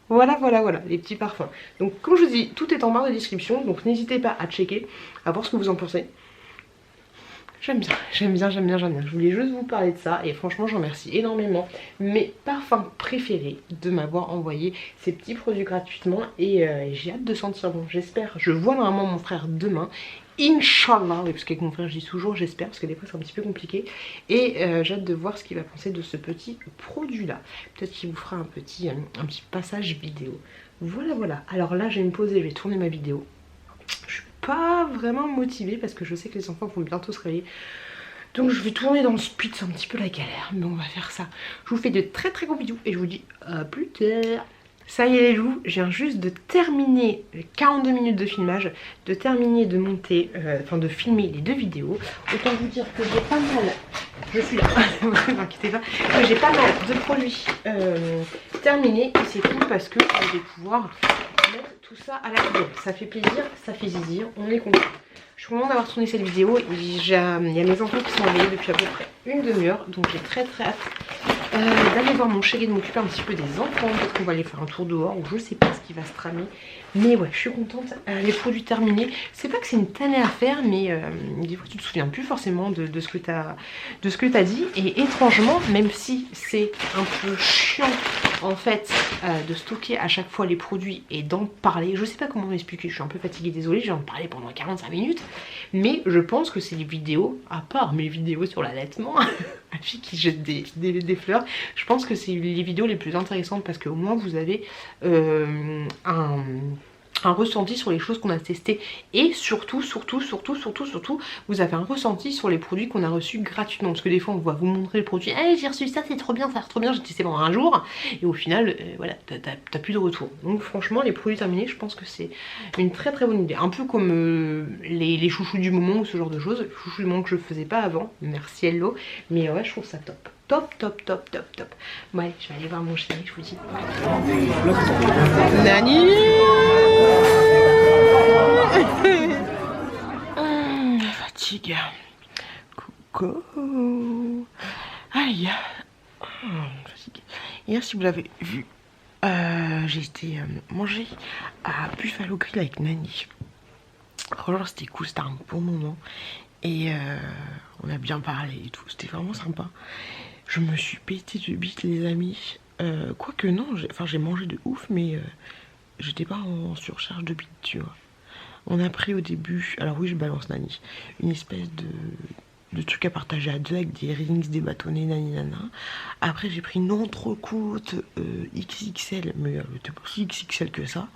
Voilà, voilà, voilà, les petits parfums. Donc comme je vous dis, tout est en barre de description, donc n'hésitez pas à checker, à voir ce que vous en pensez. J'aime bien, j'aime bien, j'aime bien, j'aime bien. Je voulais juste vous parler de ça et franchement j'en remercie énormément mes parfums préférés de m'avoir envoyé ces petits produits gratuitement et j'ai hâte de sentir bon. J'espère, je vois normalement mon frère demain. Inch'Allah, oui, parce qu'avec mon frère je dis toujours j'espère parce que des fois c'est un petit peu compliqué et j'ai hâte de voir ce qu'il va penser de ce petit produit là. Peut-être qu'il vous fera un petit passage vidéo. Voilà voilà, alors là je vais me poser, je vais tourner ma vidéo. Je suis pas vraiment motivée parce que je sais que les enfants vont bientôt se réveiller. Donc je vais tourner dans le speed, c'est un petit peu la galère, mais on va faire ça. Je vous fais de très très gros bisous et je vous dis à plus tard. Ça y est les loups, je viens juste de terminer 42 minutes de filmage, de terminer de monter, de filmer les 2 vidéos. Autant vous dire que j'ai pas mal, je suis là, ne vous inquiétez pas, que j'ai pas mal de produits terminés et c'est cool parce que je vais pouvoir mettre tout ça à la poubelle. Ça fait plaisir, ça fait zizir, on est content. Je suis contente d'avoir tourné cette vidéo. Il y a mes enfants qui sont réveillés depuis à peu près une demi-heure, donc j'ai très très hâte d'aller voir mon chéri, de m'occuper un petit peu des enfants. Peut-être qu'on va aller faire un tour dehors ou je sais pas ce qui va se tramer. Mais ouais, je suis contente. Les produits terminés. C'est pas que c'est une tannée à faire, mais des fois tu te souviens plus forcément de ce que t'as dit. Et étrangement, même si c'est un peu chiant en fait de stocker à chaque fois les produits et d'en parler, je sais pas comment m'expliquer, je suis un peu fatiguée, désolée, je vais en parler pendant 45 minutes, mais je pense que c'est les vidéos, à part mes vidéos sur l'allaitement, la fille qui jette des fleurs, je pense que c'est les vidéos les plus intéressantes parce qu'au moins vous avez un ressenti sur les choses qu'on a testées et surtout vous avez un ressenti sur les produits qu'on a reçus gratuitement parce que des fois on va vous montrer le produit, hey, j'ai reçu ça, c'est trop bien, ça a l'air trop bien, j'ai testé pendant un jour et au final voilà, t'as plus de retour. Donc franchement les produits terminés, je pense que c'est une très très bonne idée, un peu comme les chouchous du moment ou ce genre de choses, les chouchous du moment que je faisais pas avant, merci Hello, mais ouais je trouve ça top. Top, top, top, top, top. Bon allez, je vais aller voir mon chéri, je vous dis. Nani. Fatigue. Coucou. Aïe. Fatigue. Hier, si vous l'avez vu, j'ai été manger à Buffalo Grill avec Nani. Franchement, c'était cool, c'était un bon moment. Et on a bien parlé et tout, c'était vraiment sympa. Je me suis pété de bite les amis. Quoique non, j'ai mangé de ouf, mais j'étais pas en surcharge de bite, tu vois. On a pris au début, alors oui je balance Nani, une espèce de truc à partager à deux avec des rings, des bâtonnets, nani nana. Après j'ai pris une entrecôte XXL, mais elle était pas si XXL que ça,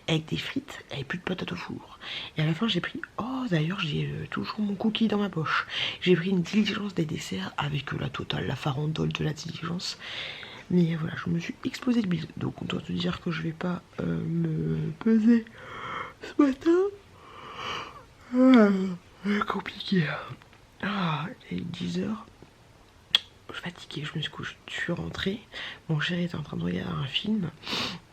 avec des frites, avec plus de patates au four. Et à la fin j'ai pris, oh d'ailleurs j'ai toujours mon cookie dans ma poche. J'ai pris une diligence des desserts avec la totale, la farandole de la diligence. Mais voilà, je me suis explosé le bide. Donc on doit te dire que je vais pas me peser ce matin. Compliqué. Ah, il est 10h. Je suis fatiguée, je suis rentrée. Mon chéri était en train de regarder un film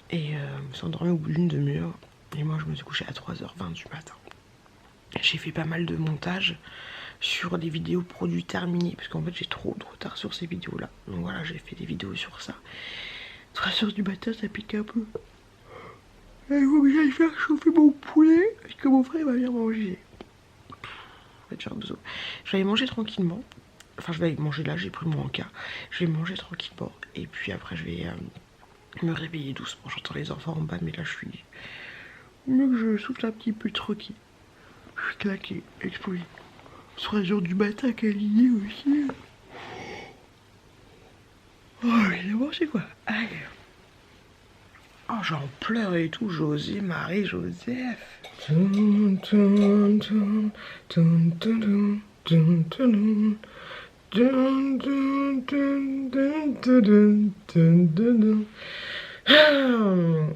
et s'est endormi au bout d'une demi-heure. Et moi je me suis couchée à 3h20 du matin. J'ai fait pas mal de montage sur des vidéos produits terminés parce qu'en fait j'ai trop de retard sur ces vidéos là. Donc voilà, j'ai fait des vidéos sur ça. 3h du matin, ça pique un peu. Il faut que j'aille faire chauffer mon poulet parce que mon frère va venir manger. Je vais aller manger tranquillement. Enfin je vais aller manger là, j'ai pris mon encas. Je vais manger tranquillement et puis après je vais me réveiller doucement. J'entends les enfants en bas mais là je suis mieux que je souffle un petit peu tranquille. Je suis claqué, explosé. 3h du matin, quelle idée aussi. Oh j'ai mangé quoi. Allez. Oh j'en pleure et tout, José, Marie, Joseph. Dun, dun, dun, dun, dun, dun, dun, dun, dun.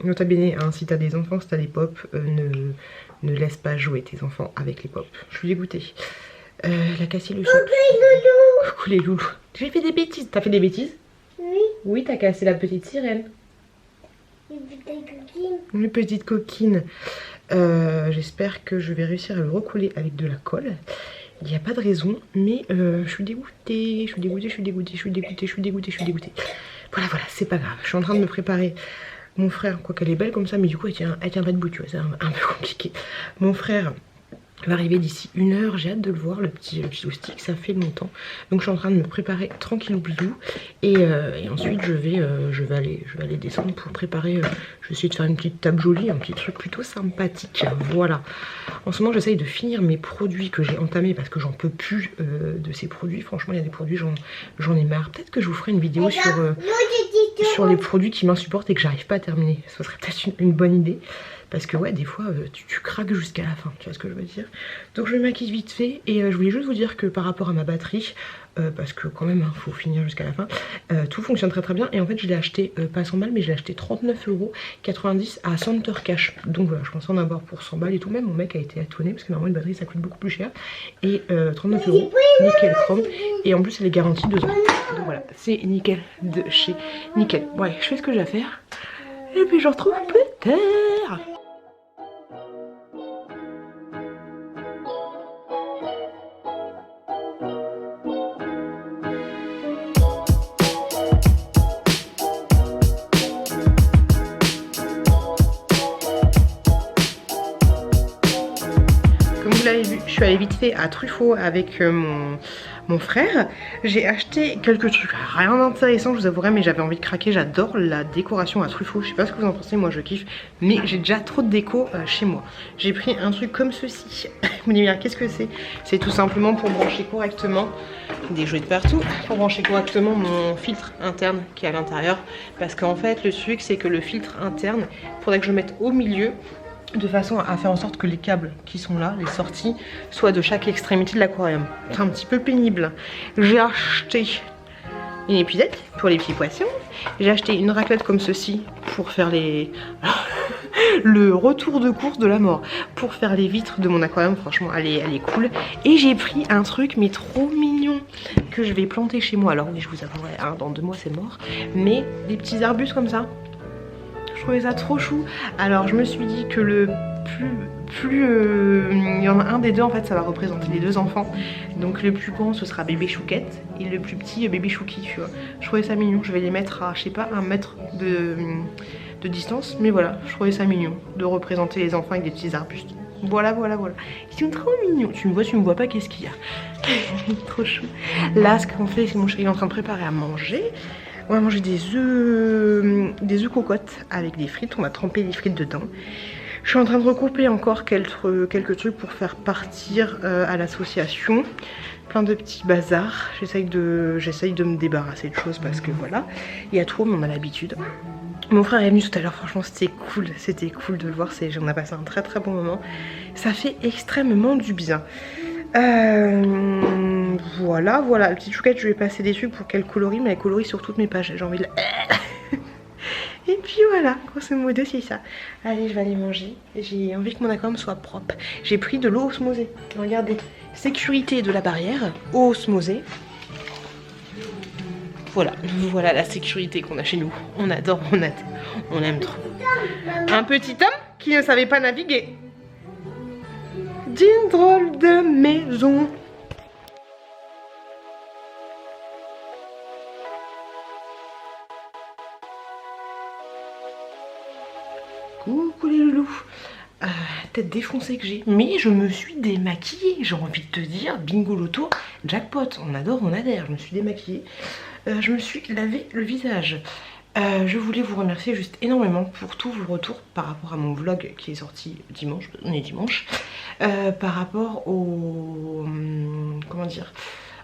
Nota bene, hein, si t'as des enfants, si t'as des pop, ne laisse pas jouer tes enfants avec les pop. Je suis dégoûtée. Elle a cassé le son. Coucou les loulous. J'ai fait des bêtises. T'as fait des bêtises? Oui. Oui, t'as cassé la petite sirène. Une petite coquine. J'espère que je vais réussir à le recoller avec de la colle. Il n'y a pas de raison, mais je suis dégoûtée. Je suis dégoûtée, je suis dégoûtée, je suis dégoûtée, je suis dégoûtée, je suis dégoûtée. Voilà, c'est pas grave. Je suis en train de me préparer. Mon frère, quoi qu'elle est belle comme ça, mais du coup elle tient pas debout, tu vois, c'est un peu compliqué. Mon frère va arriver d'ici 1 heure, j'ai hâte de le voir, le petit loustic, ça fait longtemps. Donc je suis en train de me préparer tranquillou bilou. Et ensuite je vais aller descendre pour préparer, je vais essayer de faire une petite table jolie, un petit truc plutôt sympathique, voilà. En ce moment j'essaye de finir mes produits que j'ai entamés parce que j'en peux plus de ces produits. Franchement il y a des produits, j'en ai marre. Peut-être que je vous ferai une vidéo sur les produits qui m'insupportent et que j'arrive pas à terminer. Ce serait peut-être une bonne idée. Parce que ouais, des fois, tu craques jusqu'à la fin, tu vois ce que je veux dire. Donc je me maquille vite fait et je voulais juste vous dire que par rapport à ma batterie, parce que quand même, faut finir jusqu'à la fin, tout fonctionne très très bien. Et en fait, je l'ai acheté, pas 100 balles, mais je l'ai acheté 39,90 € à Center Cash. Donc voilà, je pensais en avoir pour 100 balles et tout. Même mon mec a été étonné parce que normalement, une batterie, ça coûte beaucoup plus cher. Et 39 €, nickel chrome. Et en plus, elle est garantie 2 ans. Donc voilà, c'est nickel de chez Nickel. Ouais, je fais ce que j'ai à faire. Et puis je retrouve plus tard. Comme vous l'avez vu, je suis allée vite fait à Truffaut avec mon frère. J'ai acheté quelques trucs, rien d'intéressant je vous avouerai, mais j'avais envie de craquer. J'adore la décoration à Truffaut, je sais pas ce que vous en pensez, moi je kiffe. Mais j'ai déjà trop de déco chez moi. J'ai pris un truc comme ceci. Vous me dites bien qu'est-ce que c'est? C'est tout simplement pour brancher correctement, des jouets de partout, pour brancher correctement mon filtre interne qui est à l'intérieur. Parce qu'en fait le truc c'est que le filtre interne, il faudrait que je le mette au milieu, de façon à faire en sorte que les câbles qui sont là, les sorties, soient de chaque extrémité de l'aquarium. C'est un petit peu pénible. J'ai acheté une épuisette pour les petits poissons. J'ai acheté une raclette comme ceci pour faire les... le retour de course de la mort. Pour faire les vitres de mon aquarium, franchement, elle est cool. Et j'ai pris un truc, mais trop mignon, que je vais planter chez moi. Alors oui, je vous avouerai, hein, dans 2 mois c'est mort. Mais des petits arbustes comme ça. Je trouvais ça trop chou. Alors je me suis dit que le il y en a un des deux en fait, ça va représenter les 2 enfants. Donc le plus grand ce sera bébé Chouquette et le plus petit bébé Chouki, tu vois. Je trouvais ça mignon. Je vais les mettre à, je sais pas, 1 mètre de distance. Mais voilà, je trouvais ça mignon de représenter les enfants avec des petits arbustes. Voilà. Ils sont trop mignons. Tu me vois pas, qu'est-ce qu'il y a? Trop chou. Là ce qu'on fait, c'est mon chéri est en train de préparer à manger. On va manger des œufs cocottes avec des frites. On va tremper les frites dedans. Je suis en train de recouper encore quelques trucs pour faire partir à l'association. Plein de petits bazars. J'essaye de me débarrasser de choses parce que voilà, il y a trop, mais on a l'habitude. Mon frère est venu tout à l'heure, franchement c'était cool de le voir. On a passé un très très bon moment. Ça fait extrêmement du bien. Voilà, la petite chouquette, je lui ai passé des trucs pour qu'elle colorie, mais elle colorie sur toutes mes pages. J'ai envie de la... Et puis voilà, grosso modo c'est ça. Allez, je vais aller manger. J'ai envie que mon aquarium soit propre. J'ai pris de l'eau osmosée. Regardez, sécurité de la barrière, eau osmosée. Voilà la sécurité qu'on a chez nous. On adore, on aime trop. Un petit homme qui ne savait pas naviguer. D'une drôle de maison. Coucou les loulous. Tête défoncée que j'ai. Mais je me suis démaquillée. J'ai envie de te dire, bingo loto, jackpot. On adore, on adhère. Je me suis démaquillée. Je me suis lavé le visage. Je voulais vous remercier juste énormément pour tous vos retours par rapport à mon vlog qui est sorti dimanche, on est dimanche, par rapport au... comment dire,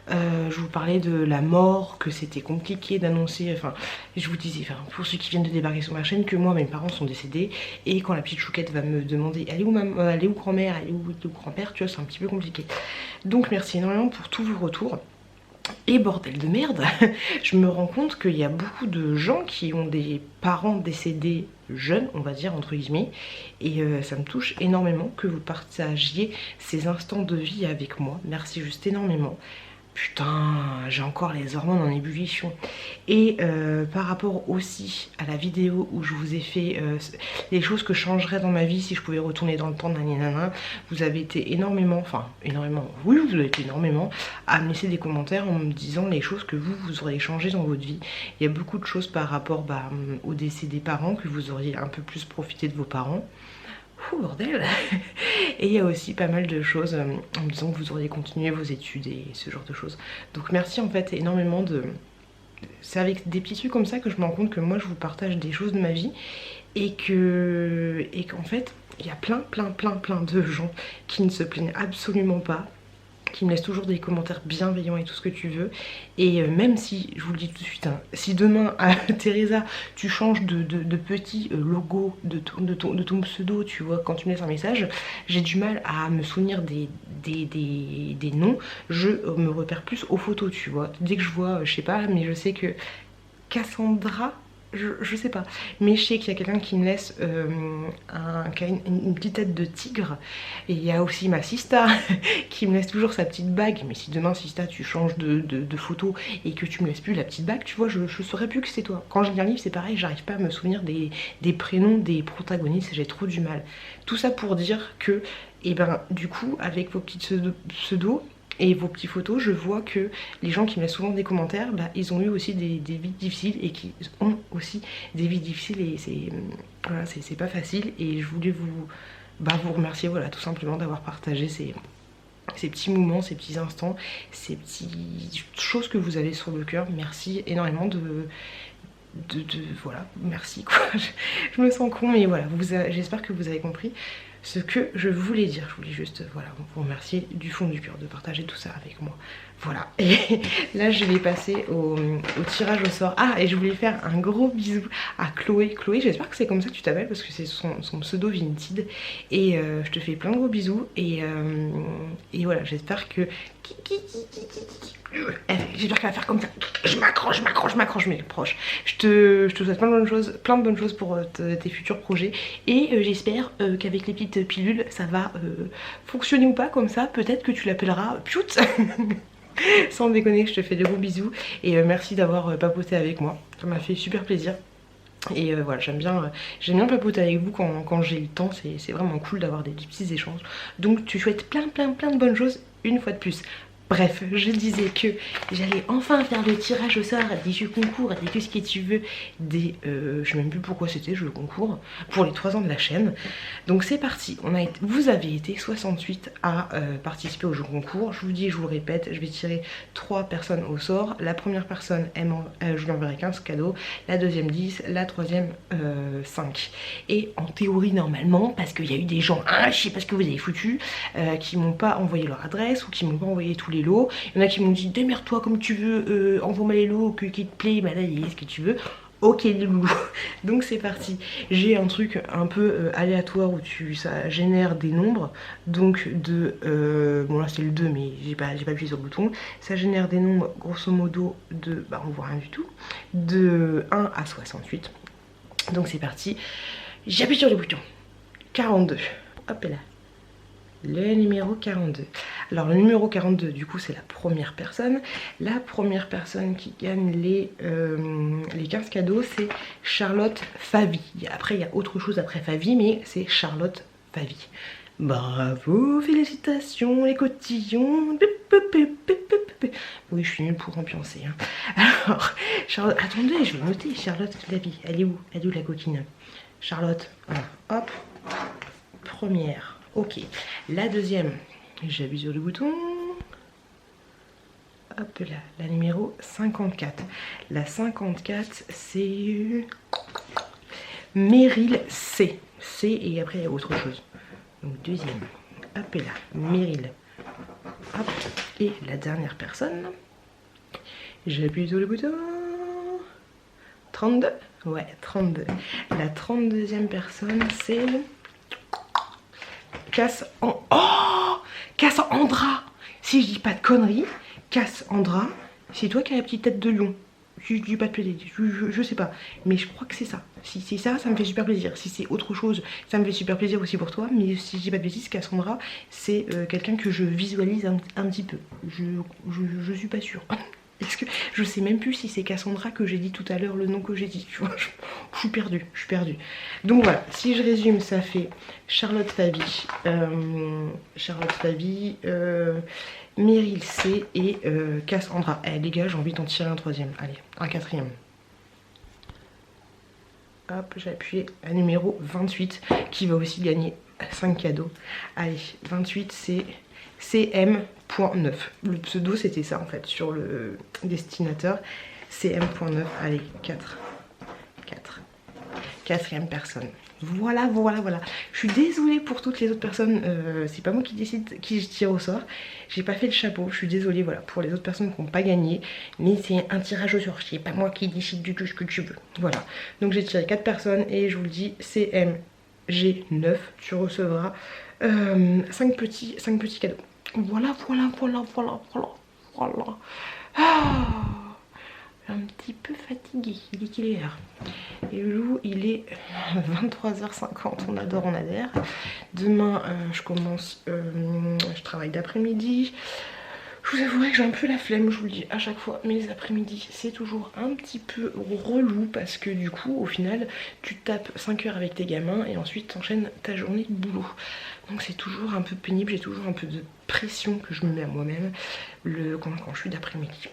je vous parlais de la mort, que c'était compliqué d'annoncer, enfin je vous disais, enfin, pour ceux qui viennent de débarquer sur ma chaîne, que moi mes parents sont décédés et quand la petite chouquette va me demander elle est où maman, elle est où grand-mère, elle est où grand-père, tu vois, c'est un petit peu compliqué. Donc merci énormément pour tous vos retours. Et bordel de merde, je me rends compte qu'il y a beaucoup de gens qui ont des parents décédés jeunes, on va dire entre guillemets, et ça me touche énormément que vous partagiez ces instants de vie avec moi. Merci juste énormément. Putain, j'ai encore les hormones en ébullition. Et par rapport aussi à la vidéo où je vous ai fait les choses que je changerais dans ma vie si je pouvais retourner dans le temps, nanana, vous avez été énormément, enfin énormément, oui vous avez été énormément à me laisser des commentaires en me disant les choses que vous auriez changé dans votre vie. Il y a beaucoup de choses par rapport au décès des parents, que vous auriez un peu plus profité de vos parents. Ouh, bordel. Et il y a aussi pas mal de choses en me disant que vous auriez continué vos études et ce genre de choses. Donc merci en fait énormément de... C'est avec des petits trucs comme ça que je me rends compte que moi je vous partage des choses de ma vie et qu'en fait il y a plein de gens qui ne se plaignent absolument pas, qui me laisse toujours des commentaires bienveillants et tout ce que tu veux. Et même si, je vous le dis tout de suite, hein, si demain, Teresa, tu changes de petit logo de ton pseudo, tu vois, quand tu me laisses un message, j'ai du mal à me souvenir des noms. Je me repère plus aux photos, tu vois. Dès que je vois, je sais pas, mais je sais que Cassandra... Je sais pas, mais je sais qu'il y a quelqu'un qui me laisse qui a une petite tête de tigre. Et il y a aussi ma Sista qui me laisse toujours sa petite bague. Mais si demain Sista tu changes de photo et que tu me laisses plus la petite bague, tu vois, je saurais plus que c'est toi. Quand je lis un livre c'est pareil, j'arrive pas à me souvenir des prénoms des protagonistes, j'ai trop du mal. Tout ça pour dire que, et ben du coup avec vos petites pseudos et vos petites photos, je vois que les gens qui me laissent souvent des commentaires, bah, ils ont eu aussi des vies difficiles et qui ont aussi des vies difficiles et c'est voilà, c'est pas facile. Et je voulais vous remercier, voilà, tout simplement d'avoir partagé ces petits moments, ces petits instants, ces petites choses que vous avez sur le cœur. Merci énormément voilà, merci quoi. Je me sens con mais voilà, j'espère que vous avez compris ce que je voulais dire. Je voulais juste voilà, vous remercier du fond du cœur de partager tout ça avec moi. Voilà, et là je vais passer au tirage au sort. Ah, et je voulais faire un gros bisou à Chloé. Chloé, j'espère que c'est comme ça que tu t'appelles parce que c'est son pseudo Vinted. Et je te fais plein de gros bisous. Et voilà, j'espère que... J'espère qu'elle va faire comme ça. Je m'accroche, mais proche. Je te souhaite plein de bonnes choses pour tes futurs projets. Et j'espère qu'avec les petites pilules, ça va fonctionner ou pas. Comme ça, peut-être que tu l'appelleras Piout. Sans déconner, je te fais de gros bisous. Et merci d'avoir papoté avec moi. Ça m'a fait super plaisir. Et voilà, j'aime bien papoter avec vous quand j'ai le temps. C'est vraiment cool d'avoir des petits échanges. Donc tu souhaites plein de bonnes choses une fois de plus. Bref, je disais que j'allais enfin faire le tirage au sort des jeux concours, des que ce que tu veux, je sais même plus pourquoi c'était jeux concours, pour les 3 ans de la chaîne. Donc c'est parti, vous avez été 68 à participer au jeu concours. Je vous dis, je vous le répète, je vais tirer 3 personnes au sort. La première personne, je lui enverrai 15 cadeaux, la deuxième 10, la troisième 5. Et en théorie normalement, parce qu'il y a eu des gens, je sais pas ce que vous avez foutu, qui m'ont pas envoyé leur adresse ou qui m'ont pas envoyé tous les lots. Il y en a qui m'ont dit démerde-toi comme tu veux, envoie-moi les lots qui te plaît, bah là il y a ce que tu veux. Ok les loulous. Donc c'est parti. J'ai un truc un peu aléatoire où ça génère des nombres. Donc bon là c'est le 2 mais j'ai pas appuyé sur le bouton. Ça génère des nombres grosso modo on voit rien du tout, de 1 à 68. Donc c'est parti. J'appuie sur le bouton. 42. Hop là. Le numéro 42. Alors le numéro 42 du coup c'est la première personne. La première personne qui gagne les 15 cadeaux c'est Charlotte Favy. Après il y a autre chose après Favy mais c'est Charlotte Favy. Bravo, félicitations les cotillons. Oui je suis nulle pour ambiancer hein. Alors Charlotte, attendez je vais noter Charlotte Favy. Elle est où la coquine? Charlotte, voilà. Hop, première. Ok, la deuxième, j'appuie sur le bouton. Hop là, la numéro 54. La 54, c'est Meryl C. C et après il y a autre chose. Donc deuxième. Hop là, Meryl. Hop, et la dernière personne. J'appuie sur le bouton. 32. Ouais, 32. La 32e personne, c'est... Cassandra, si je dis pas de conneries, Cassandra, C'est toi qui as la petite tête de lion. Je dis pas de plaider, je sais pas. Mais je crois que c'est ça. Si c'est ça, ça me fait super plaisir. Si c'est autre chose, ça me fait super plaisir aussi pour toi. Mais si je dis pas de bêtises, Cassandra, c'est quelqu'un que je visualise un petit peu. Je suis pas sûre. Est-ce que je sais même plus si c'est Cassandra que j'ai dit tout à l'heure, le nom que j'ai dit, tu vois, je suis perdue, Donc voilà, si je résume, ça fait Charlotte Fabi, Meryl C et Cassandra. Eh les gars, j'ai envie d'en tirer un troisième, allez, un quatrième. Hop, j'ai appuyé à numéro 28 qui va aussi gagner 5 cadeaux. Allez, 28 c'est CM.9. Le pseudo c'était ça en fait sur le destinateur. CM.9. Allez, 4. Quatrième personne. Voilà. Je suis désolée pour toutes les autres personnes. C'est pas moi qui décide qui je tire au sort. J'ai pas fait le chapeau. Je suis désolée voilà, pour les autres personnes qui n'ont pas gagné. Mais c'est un tirage au sort. C'est pas moi qui décide du tout ce que tu veux. Voilà. Donc j'ai tiré 4 personnes et je vous le dis, CMG9. Tu recevras 5 petits cadeaux. Voilà. Ah, un petit peu fatigué. Il est quelle heure? Et Lou, il est 23h50. On adore. Demain, je commence. Je travaille d'après-midi. Je vous avouerai que j'ai un peu la flemme, je vous le dis à chaque fois, mais les après-midi c'est toujours un petit peu relou parce que du coup au final tu tapes 5 heures avec tes gamins et ensuite t'enchaînes ta journée de boulot. Donc c'est toujours un peu pénible, j'ai toujours un peu de pression que je me mets à moi-même quand je suis d'après-midi.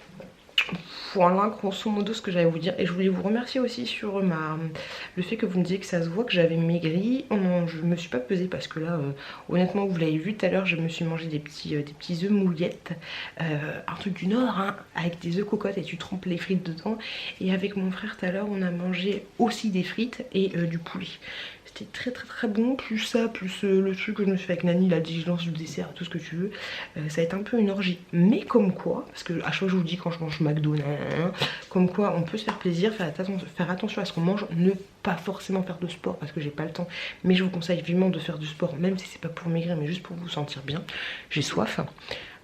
Voilà grosso modo ce que j'allais vous dire et je voulais vous remercier aussi sur le fait que vous me disiez que ça se voit que j'avais maigri. Oh non, je me suis pas pesée parce que là honnêtement vous l'avez vu tout à l'heure, je me suis mangé des petits œufs mouillettes, un truc du nord hein, avec des œufs cocottes et tu trempes les frites dedans. Et avec mon frère tout à l'heure on a mangé aussi des frites et du poulet. C'était très bon, plus ça, plus le truc que je me suis fait avec Nani, la diligence du dessert, tout ce que tu veux. Ça a été un peu une orgie. Mais comme quoi, parce que à chaque fois je vous dis quand je mange McDo, comme quoi on peut se faire plaisir, faire attention à ce qu'on mange, ne pas forcément faire de sport parce que j'ai pas le temps. Mais je vous conseille vivement de faire du sport, même si c'est pas pour maigrir, mais juste pour vous sentir bien. J'ai soif.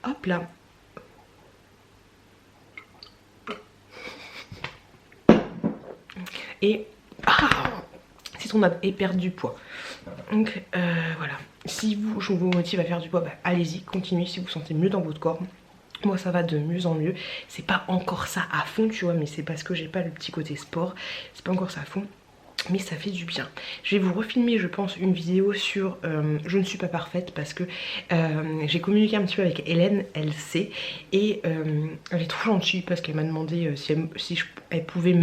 Hop là. Et... citronade et perdre du poids. Donc voilà, si je vous motive à faire du poids, bah, allez-y, continuez si vous sentez mieux dans votre corps. Moi ça va de mieux en mieux, c'est pas encore ça à fond tu vois, mais c'est parce que j'ai pas le petit côté sport, c'est pas encore ça à fond. Mais ça fait du bien. Je vais vous refilmer je pense une vidéo sur je ne suis pas parfaite parce que j'ai communiqué un petit peu avec Hélène, elle sait. Et elle est trop gentille parce qu'elle m'a demandé si elle pouvait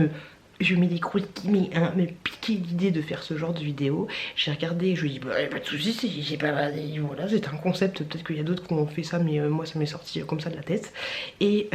je mets des croûtes qui me piquer l'idée de faire ce genre de vidéo. J'ai regardé et je lui ai dit bah pas de soucis, j'ai pas voilà, c'est un concept, peut-être qu'il y a d'autres qui ont fait ça mais moi ça m'est sorti comme ça de la tête. Et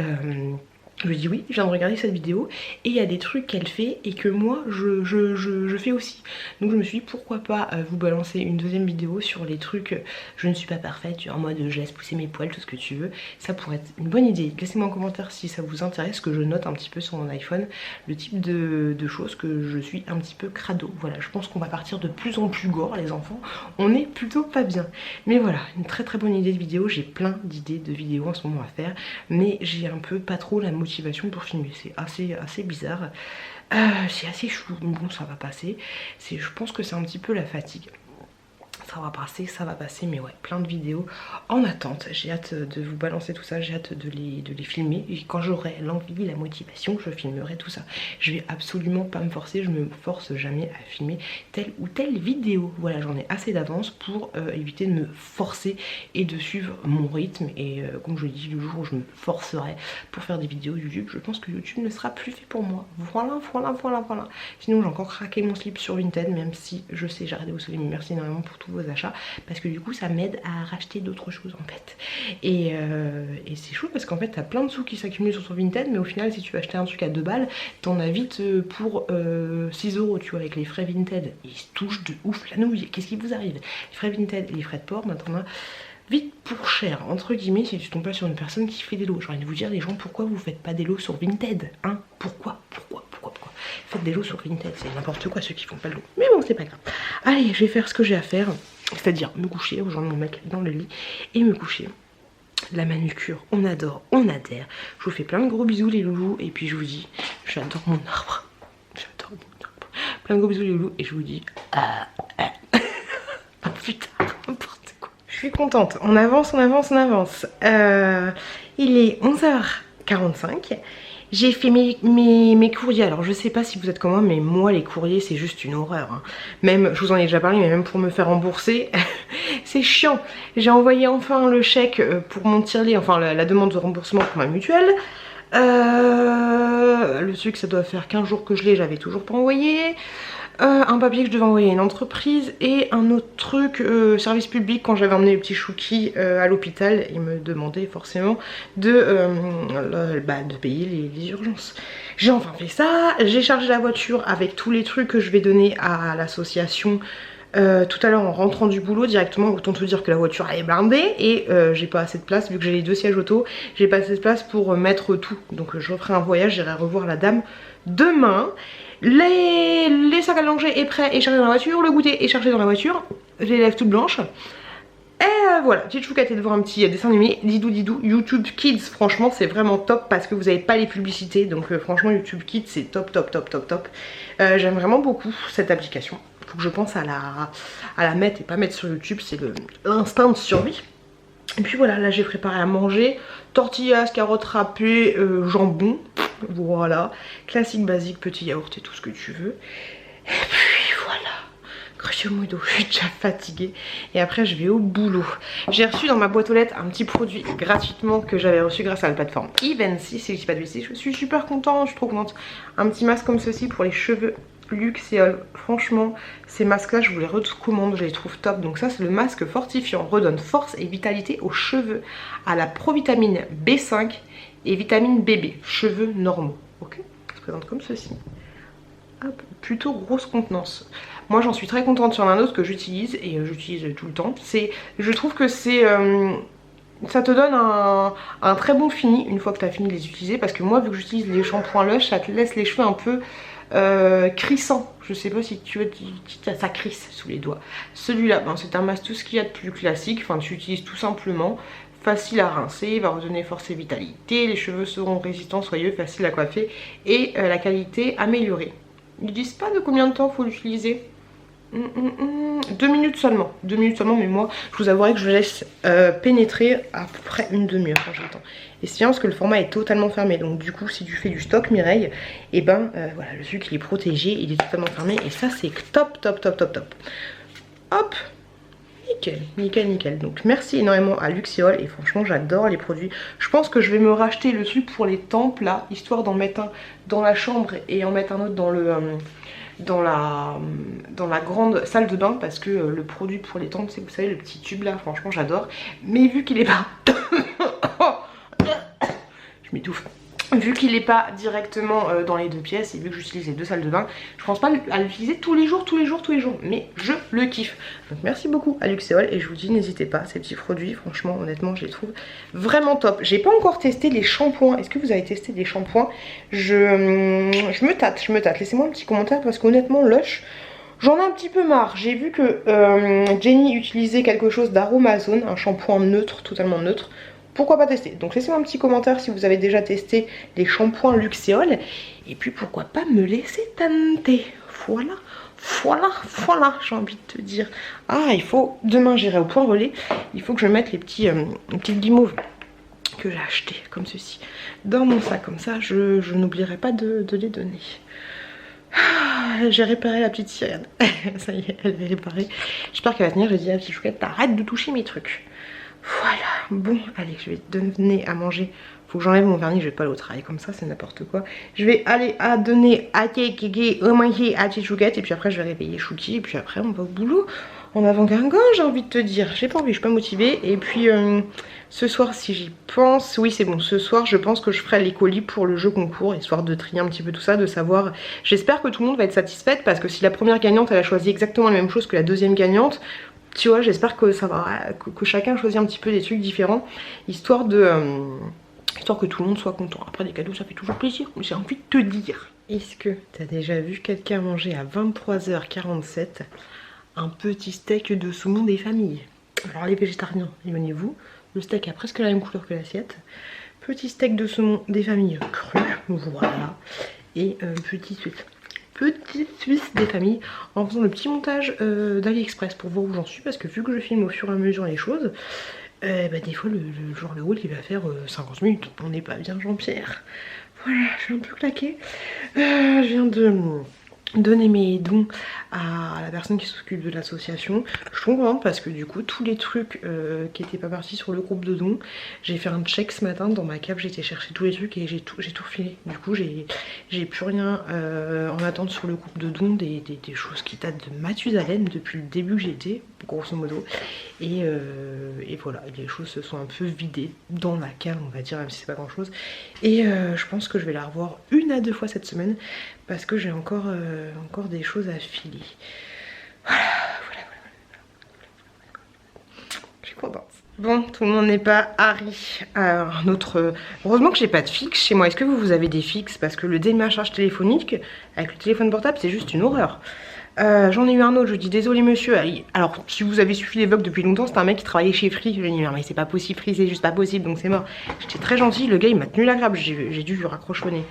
je lui ai dit oui, je viens de regarder cette vidéo et il y a des trucs qu'elle fait et que moi je fais aussi. Donc je me suis dit pourquoi pas vous balancer une deuxième vidéo sur les trucs je ne suis pas parfaite, en mode je laisse pousser mes poils, tout ce que tu veux. Ça pourrait être une bonne idée. Laissez-moi en commentaire si ça vous intéresse, que je note un petit peu sur mon iPhone le type de choses que je suis un petit peu crado. Voilà, je pense qu'on va partir de plus en plus gore les enfants. On est plutôt pas bien. Mais voilà, une très bonne idée de vidéo. J'ai plein d'idées de vidéos en ce moment à faire. Mais j'ai un peu pas trop la motivation pour filmer, c'est assez bizarre, c'est assez chou, mais bon ça va passer, je pense que c'est un petit peu la fatigue. Ça va passer, mais ouais, plein de vidéos en attente. J'ai hâte de vous balancer tout ça, j'ai hâte de les filmer. Et quand j'aurai l'envie, la motivation, je filmerai tout ça. Je vais absolument pas me forcer, je me force jamais à filmer telle ou telle vidéo. Voilà, j'en ai assez d'avance pour éviter de me forcer et de suivre mon rythme. Et comme je dis, le jour où je me forcerai pour faire des vidéos YouTube, je pense que YouTube ne sera plus fait pour moi. Voilà. Sinon j'ai encore craqué mon slip sur Vinted, même si je sais, j'ai arrêté de vous souhaiter, mais merci énormément pour tous vos achats parce que du coup ça m'aide à racheter d'autres choses en fait et c'est chaud parce qu'en fait t'as plein de sous qui s'accumulent sur ton Vinted, mais au final si tu veux acheter un truc à 2 balles t'en as vite pour 6 € tu vois, avec les frais Vinted. Ils se touchent de ouf la nouille. Qu'est-ce qui vous arrive? Les frais Vinted et les frais de port, maintenant vite pour cher entre guillemets si tu tombes pas sur une personne qui fait des lots. J'ai envie de vous dire les gens, pourquoi vous faites pas des lots sur Vinted hein? Pourquoi faites des lots sur Vinted? C'est n'importe quoi ceux qui font pas de lots, mais bon c'est pas grave. Allez, je vais faire ce que j'ai à faire, c'est-à-dire me coucher, rejoindre mon mec dans le lit et me coucher. La manucure, on adore, on adhère. Je vous fais plein de gros bisous les loulous. Et puis je vous dis, j'adore mon arbre. J'adore mon arbre. Plein de gros bisous les loulous. Et je vous dis à plus tard, n'importe quoi. Je suis contente, on avance, on avance, on avance. Il est 11h45. J'ai fait mes courriers. Alors je sais pas si vous êtes comme moi, mais moi les courriers c'est juste une horreur, hein. Même, je vous en ai déjà parlé, mais même pour me faire rembourser, c'est chiant. J'ai envoyé enfin le chèque pour mon tirelet, enfin la demande de remboursement pour ma mutuelle. Le truc, ça doit faire 15 jours que je l'ai, j'avais toujours pas envoyé. Un papier que je devais envoyer à une entreprise et un autre truc, service public, quand j'avais emmené le petit Chouki à l'hôpital, il me demandait forcément de payer les urgences. J'ai enfin fait ça, j'ai chargé la voiture avec tous les trucs que je vais donner à l'association tout à l'heure en rentrant du boulot directement. Autant te dire que la voiture elle est blindée et j'ai pas assez de place vu que j'ai les 2 sièges auto, j'ai pas assez de place pour mettre tout. Donc je referai un voyage, j'irai revoir la dame demain. Les sacs à langer est prêt et chargé dans la voiture, le goûter est chargé dans la voiture, j'ai les lèvres toutes blanches. Et voilà, petite chouquette est de voir un petit dessin animé, Didou Didou, YouTube Kids, franchement c'est vraiment top parce que vous n'avez pas les publicités, donc franchement YouTube Kids c'est top top top top top. J'aime vraiment beaucoup cette application, faut que je pense à la mettre et pas mettre sur YouTube, c'est l'instinct de survie. Et puis voilà, là j'ai préparé à manger, tortillas, carottes râpées, jambon, voilà, classique basique, petit yaourt et tout ce que tu veux. Et puis voilà, grosso modo, je suis déjà fatiguée et après je vais au boulot. J'ai reçu dans ma boîte aux lettres un petit produit gratuitement que j'avais reçu grâce à la plateforme Evency, si je dis pas de bêtises, je suis super contente, je suis trop contente. Un petit masque comme ceci pour les cheveux Luxéol, franchement ces masques là je vous les recommande, je les trouve top. Donc ça c'est le masque fortifiant, redonne force et vitalité aux cheveux, à la provitamine B5 et vitamine BB, cheveux normaux, ok, ça se présente comme ceci. Hop, plutôt grosse contenance. Moi j'en suis très contente. Sur un autre que j'utilise et j'utilise tout le temps, je trouve que c'est ça te donne un très bon fini une fois que tu as fini de les utiliser, parce que moi vu que j'utilise les shampoings Lush, ça te laisse les cheveux un peu crissant. Je sais pas si tu veux, ça crisse sous les doigts. Celui-là, ben, c'est un masque tout ce qu'il y a de plus classique, enfin tu utilises tout simplement, facile à rincer, il va redonner force et vitalité, les cheveux seront résistants, soyeux, facile à coiffer et la qualité améliorée. Ils disent pas de combien de temps faut l'utiliser. 2 minutes seulement, 2 minutes seulement, mais moi je vous avouerai que je laisse pénétrer à peu près une demi-heure quand j'ai le temps. Et c'est bien parce que le format est totalement fermé, donc du coup si tu fais du stock Mireille, et ben voilà, le sucre il est protégé, il est totalement fermé et ça c'est top top top top top. Hop, nickel, nickel, nickel. Donc merci énormément à Luxéol et franchement j'adore les produits. Je pense que je vais me racheter le truc pour les tempes là, histoire d'en mettre un dans la chambre et en mettre un autre dans le... dans la grande salle de bain, parce que le produit pour les tempes, c'est, vous savez, le petit tube là, franchement j'adore. Mais vu qu'il est pas je m'étouffe, vu qu'il est pas directement dans les 2 pièces et vu que j'utilise les 2 salles de bain, je pense pas à l'utiliser tous les jours, mais je le kiffe. Donc merci beaucoup à Luxéol et je vous dis n'hésitez pas, ces petits produits, franchement honnêtement je les trouve vraiment top. J'ai pas encore testé les shampoings. Est-ce que vous avez testé des shampoings? Je me tâte, laissez-moi un petit commentaire parce qu'honnêtement Lush, j'en ai un petit peu marre. J'ai vu que Jenny utilisait quelque chose d'Aromazone, un shampoing neutre, totalement neutre. Pourquoi pas tester? Donc laissez-moi un petit commentaire si vous avez déjà testé les shampoings Luxéol. Et puis pourquoi pas me laisser tenter. Voilà, voilà, j'ai envie de te dire. Ah, il faut, demain j'irai au point relais, il faut que je mette les petites guimauves que j'ai achetées comme ceci dans mon sac, comme ça je n'oublierai pas de les donner. Ah, j'ai réparé la petite sirène. Ça y est, elle est réparée. J'espère qu'elle va tenir. Je dis à la petite chouquette, t'arrêtes de toucher mes trucs. Voilà, bon, allez, je vais donner à manger. Faut que j'enlève mon vernis, je vais pas aller au travail comme ça, c'est n'importe quoi. Je vais aller à donner à Kéké, au manger à petite chouquette, et puis après je vais réveiller Chouki, et puis après on va au boulot. En avant Guingamp, j'ai envie de te dire. J'ai pas envie, je suis pas motivée. Et puis ce soir, si j'y pense, oui c'est bon, ce soir je pense que je ferai les colis pour le jeu concours, histoire de trier un petit peu tout ça, de savoir. J'espère que tout le monde va être satisfaite, parce que si la première gagnante elle a choisi exactement la même chose que la deuxième gagnante, tu vois, j'espère que ça va, que chacun choisit un petit peu des trucs différents, histoire que tout le monde soit content. Après des cadeaux ça fait toujours plaisir, mais j'ai envie de te dire. Est-ce que t'as déjà vu quelqu'un manger à 23h47 un petit steak de saumon des familles? Alors les végétariens, éloignez-vous. Le steak a presque la même couleur que l'assiette. Petit steak de saumon des familles crues, voilà. Et petite Suisse des familles, en faisant le petit montage d'AliExpress pour voir où j'en suis, parce que vu que je filme au fur et à mesure les choses, bah des fois le haul il va faire 50 minutes, on n'est pas bien Jean-Pierre. Voilà, je suis un peu claquée. Je viens de donner mes dons à la personne qui s'occupe de l'association. Je suis contente parce que du coup tous les trucs qui étaient pas partis sur le groupe de dons, j'ai fait un check ce matin dans ma cave, j'ai été chercher tous les trucs et j'ai tout refilé. Du coup j'ai plus rien en attente sur le groupe de dons, des choses qui datent de Mathusalem depuis le début que j'y étais, grosso modo. Et voilà, les choses se sont un peu vidées dans la cave, on va dire, même si c'est pas grand chose. Et je pense que je vais la revoir 1 à 2 fois cette semaine parce que j'ai encore des choses à filer. Voilà. Je suis contente. Bon, tout le monde n'est pas Harry. Alors, heureusement que j'ai pas de fixe chez moi. Est-ce que vous avez des fixes? Parce que le démarchage téléphonique avec le téléphone portable, c'est juste une horreur. J'en ai eu un autre, je dis désolé monsieur. Alors si vous avez suivi les vlogs depuis longtemps, c'était un mec qui travaillait chez Free. Je lui ai dit mais c'est pas possible Free, c'est juste pas possible, donc c'est mort. J'étais très gentille, le gars il m'a tenu la grappe, j'ai dû lui raccrochonner.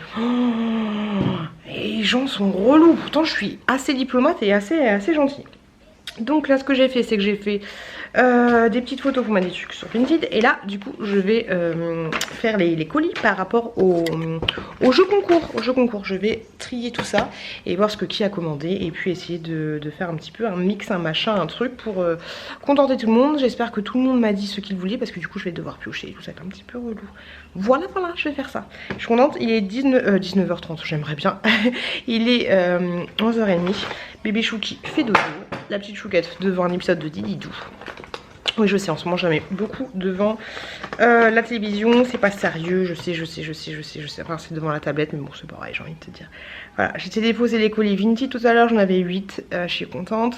Et les gens sont relous, pourtant je suis assez diplomate et assez gentille. Donc là ce que j'ai fait, c'est que j'ai fait des petites photos pour mettre des trucs sur Vinted. Et là du coup je vais faire les colis par rapport au jeu concours. Je vais trier tout ça et voir ce que qui a commandé. Et puis essayer de faire un petit peu un mix, un machin, un truc pour contenter tout le monde. J'espère que tout le monde m'a dit ce qu'il voulait, parce que du coup je vais devoir piocher et tout ça, c'est un petit peu relou. Voilà, je vais faire ça. Je suis contente, il est 19h30, j'aimerais bien. Il est 11h30. Bébé Chouki fait dodo. La petite chouquette devant un épisode de Dididou. Oui, je sais, en ce moment j'en mets beaucoup devant la télévision, c'est pas sérieux, je sais. Enfin, c'est devant la tablette, mais bon, c'est pareil, j'ai envie de te dire. Voilà, j'ai déposé les colis Vinted tout à l'heure, j'en avais 8, je suis contente.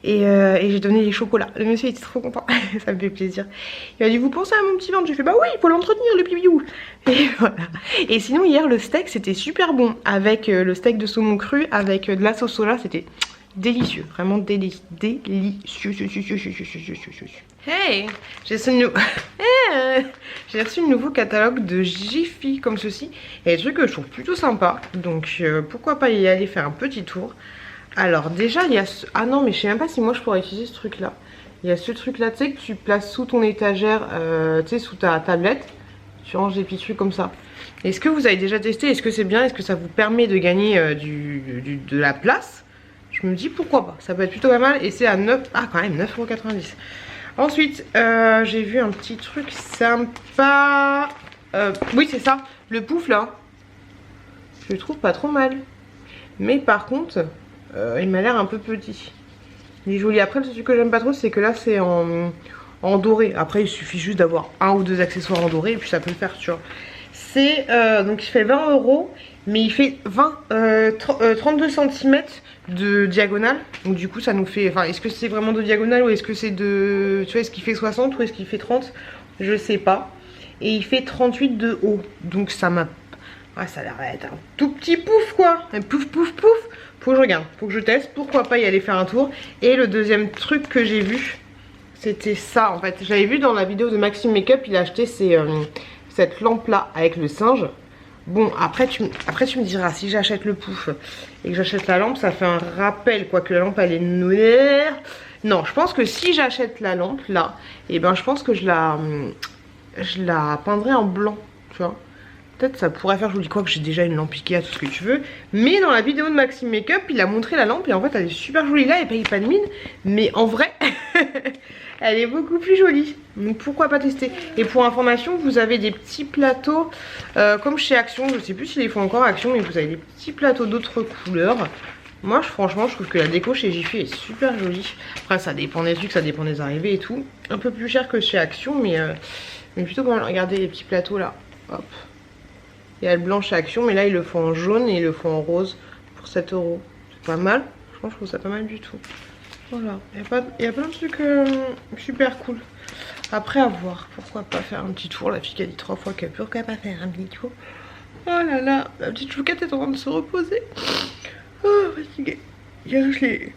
Et j'ai donné les chocolats. Le monsieur était trop content, ça me fait plaisir. Il m'a dit vous pensez à mon petit ventre? J'ai fait bah oui, il faut l'entretenir le pibiou. Et voilà. Et sinon hier le steak c'était super bon, avec le steak de saumon cru avec de la sauce soja, c'était délicieux, vraiment délicieux. Hey, j'ai reçu le nouveau catalogue de Jiffy comme ceci. Il y a des trucs que je trouve plutôt sympa, donc pourquoi pas y aller faire un petit tour. Alors déjà il y a ah non mais je sais même pas si moi je pourrais utiliser ce truc là. Il y a ce truc là, tu sais, que tu places sous ton étagère, tu sais, sous ta tablette. Tu ranges des petits trucs comme ça. Est-ce que vous avez déjà testé? Est-ce que c'est bien? Est-ce que ça vous permet de gagner de la place? Je me dis pourquoi pas, ça peut être plutôt pas mal. Et c'est à 9, ah quand même 9,90 €. Ensuite j'ai vu un petit truc sympa. Oui c'est ça, le pouf là. Je le trouve pas trop mal. Mais par contre il m'a l'air un peu petit. Il est joli. Après le truc que j'aime pas trop c'est que là c'est en doré. Après il suffit juste d'avoir 1 ou 2 accessoires en doré et puis ça peut le faire, tu vois. C'est donc il fait 20 €, mais il fait 32 cm de diagonale. Donc du coup ça nous fait, enfin est-ce que c'est vraiment de diagonale ou est-ce que c'est de, tu vois, est-ce qu'il fait 60 ou est-ce qu'il fait 30? Je sais pas. Et il fait 38 de haut. Donc ça m'a, ouais, ça a l'air d'être un tout petit pouf quoi. Un pouf. Faut que je regarde, faut que je teste, pourquoi pas y aller faire un tour. Et le deuxième truc que j'ai vu, c'était ça en fait. J'avais vu dans la vidéo de Maxime Makeup, il a acheté cette lampe là avec le singe. Bon après tu me diras, si j'achète le pouf et que j'achète la lampe, ça fait un rappel quoi, que la lampe elle est noire. Non, je pense que si j'achète la lampe là, et ben je pense que je la peindrai en blanc, tu vois. Peut-être ça pourrait faire, je vous dis quoi, que j'ai déjà une lampe Ikea, tout ce que tu veux. Mais dans la vidéo de Maxime Makeup, il a montré la lampe et en fait elle est super jolie là, elle paye pas de mine. Mais en vrai, elle est beaucoup plus jolie. Donc pourquoi pas tester. Et pour information, vous avez des petits plateaux comme chez Action. Je sais plus s'ils les font encore Action, mais vous avez des petits plateaux d'autres couleurs. Moi franchement je trouve que la déco chez Jiffy est super jolie. Après ça dépend des trucs, ça dépend des arrivées et tout. Un peu plus cher que chez Action, mais plutôt pas mal. Regardez les petits plateaux là. Hop. Il y a le blanc chez Action, mais là ils le font en jaune et ils le font en rose pour 7 €. C'est pas mal. Franchement je trouve ça pas mal du tout. Voilà. Il y a plein de trucs super cool. Après à voir. Pourquoi pas faire un petit tour. La fille qui a dit 3 fois que pourquoi pas faire un petit tour. Oh là là. La petite chouquette est en train de se reposer. Oh fatiguée. Hier je l'ai...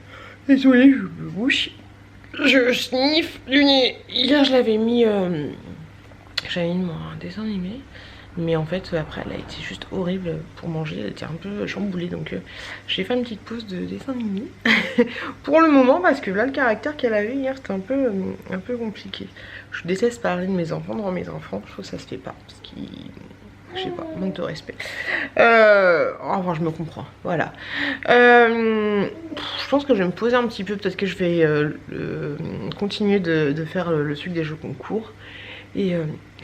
Désolée, je me bouche. Je sniffe du nez. Hier je l'avais mis j'avais mis un dessin animé. Mais en fait après elle a été juste horrible pour manger, elle était un peu chamboulée, donc j'ai fait une petite pause de dessin animé pour le moment, parce que là le caractère qu'elle avait hier c'était un peu compliqué. Je déteste parler de mes enfants devant mes enfants, je trouve que ça se fait pas, parce qu'ils... je sais pas, manque de respect. Enfin je me comprends, voilà. Je pense que je vais me poser un petit peu, peut-être que je vais continuer de faire le sucre des jeux concours. Et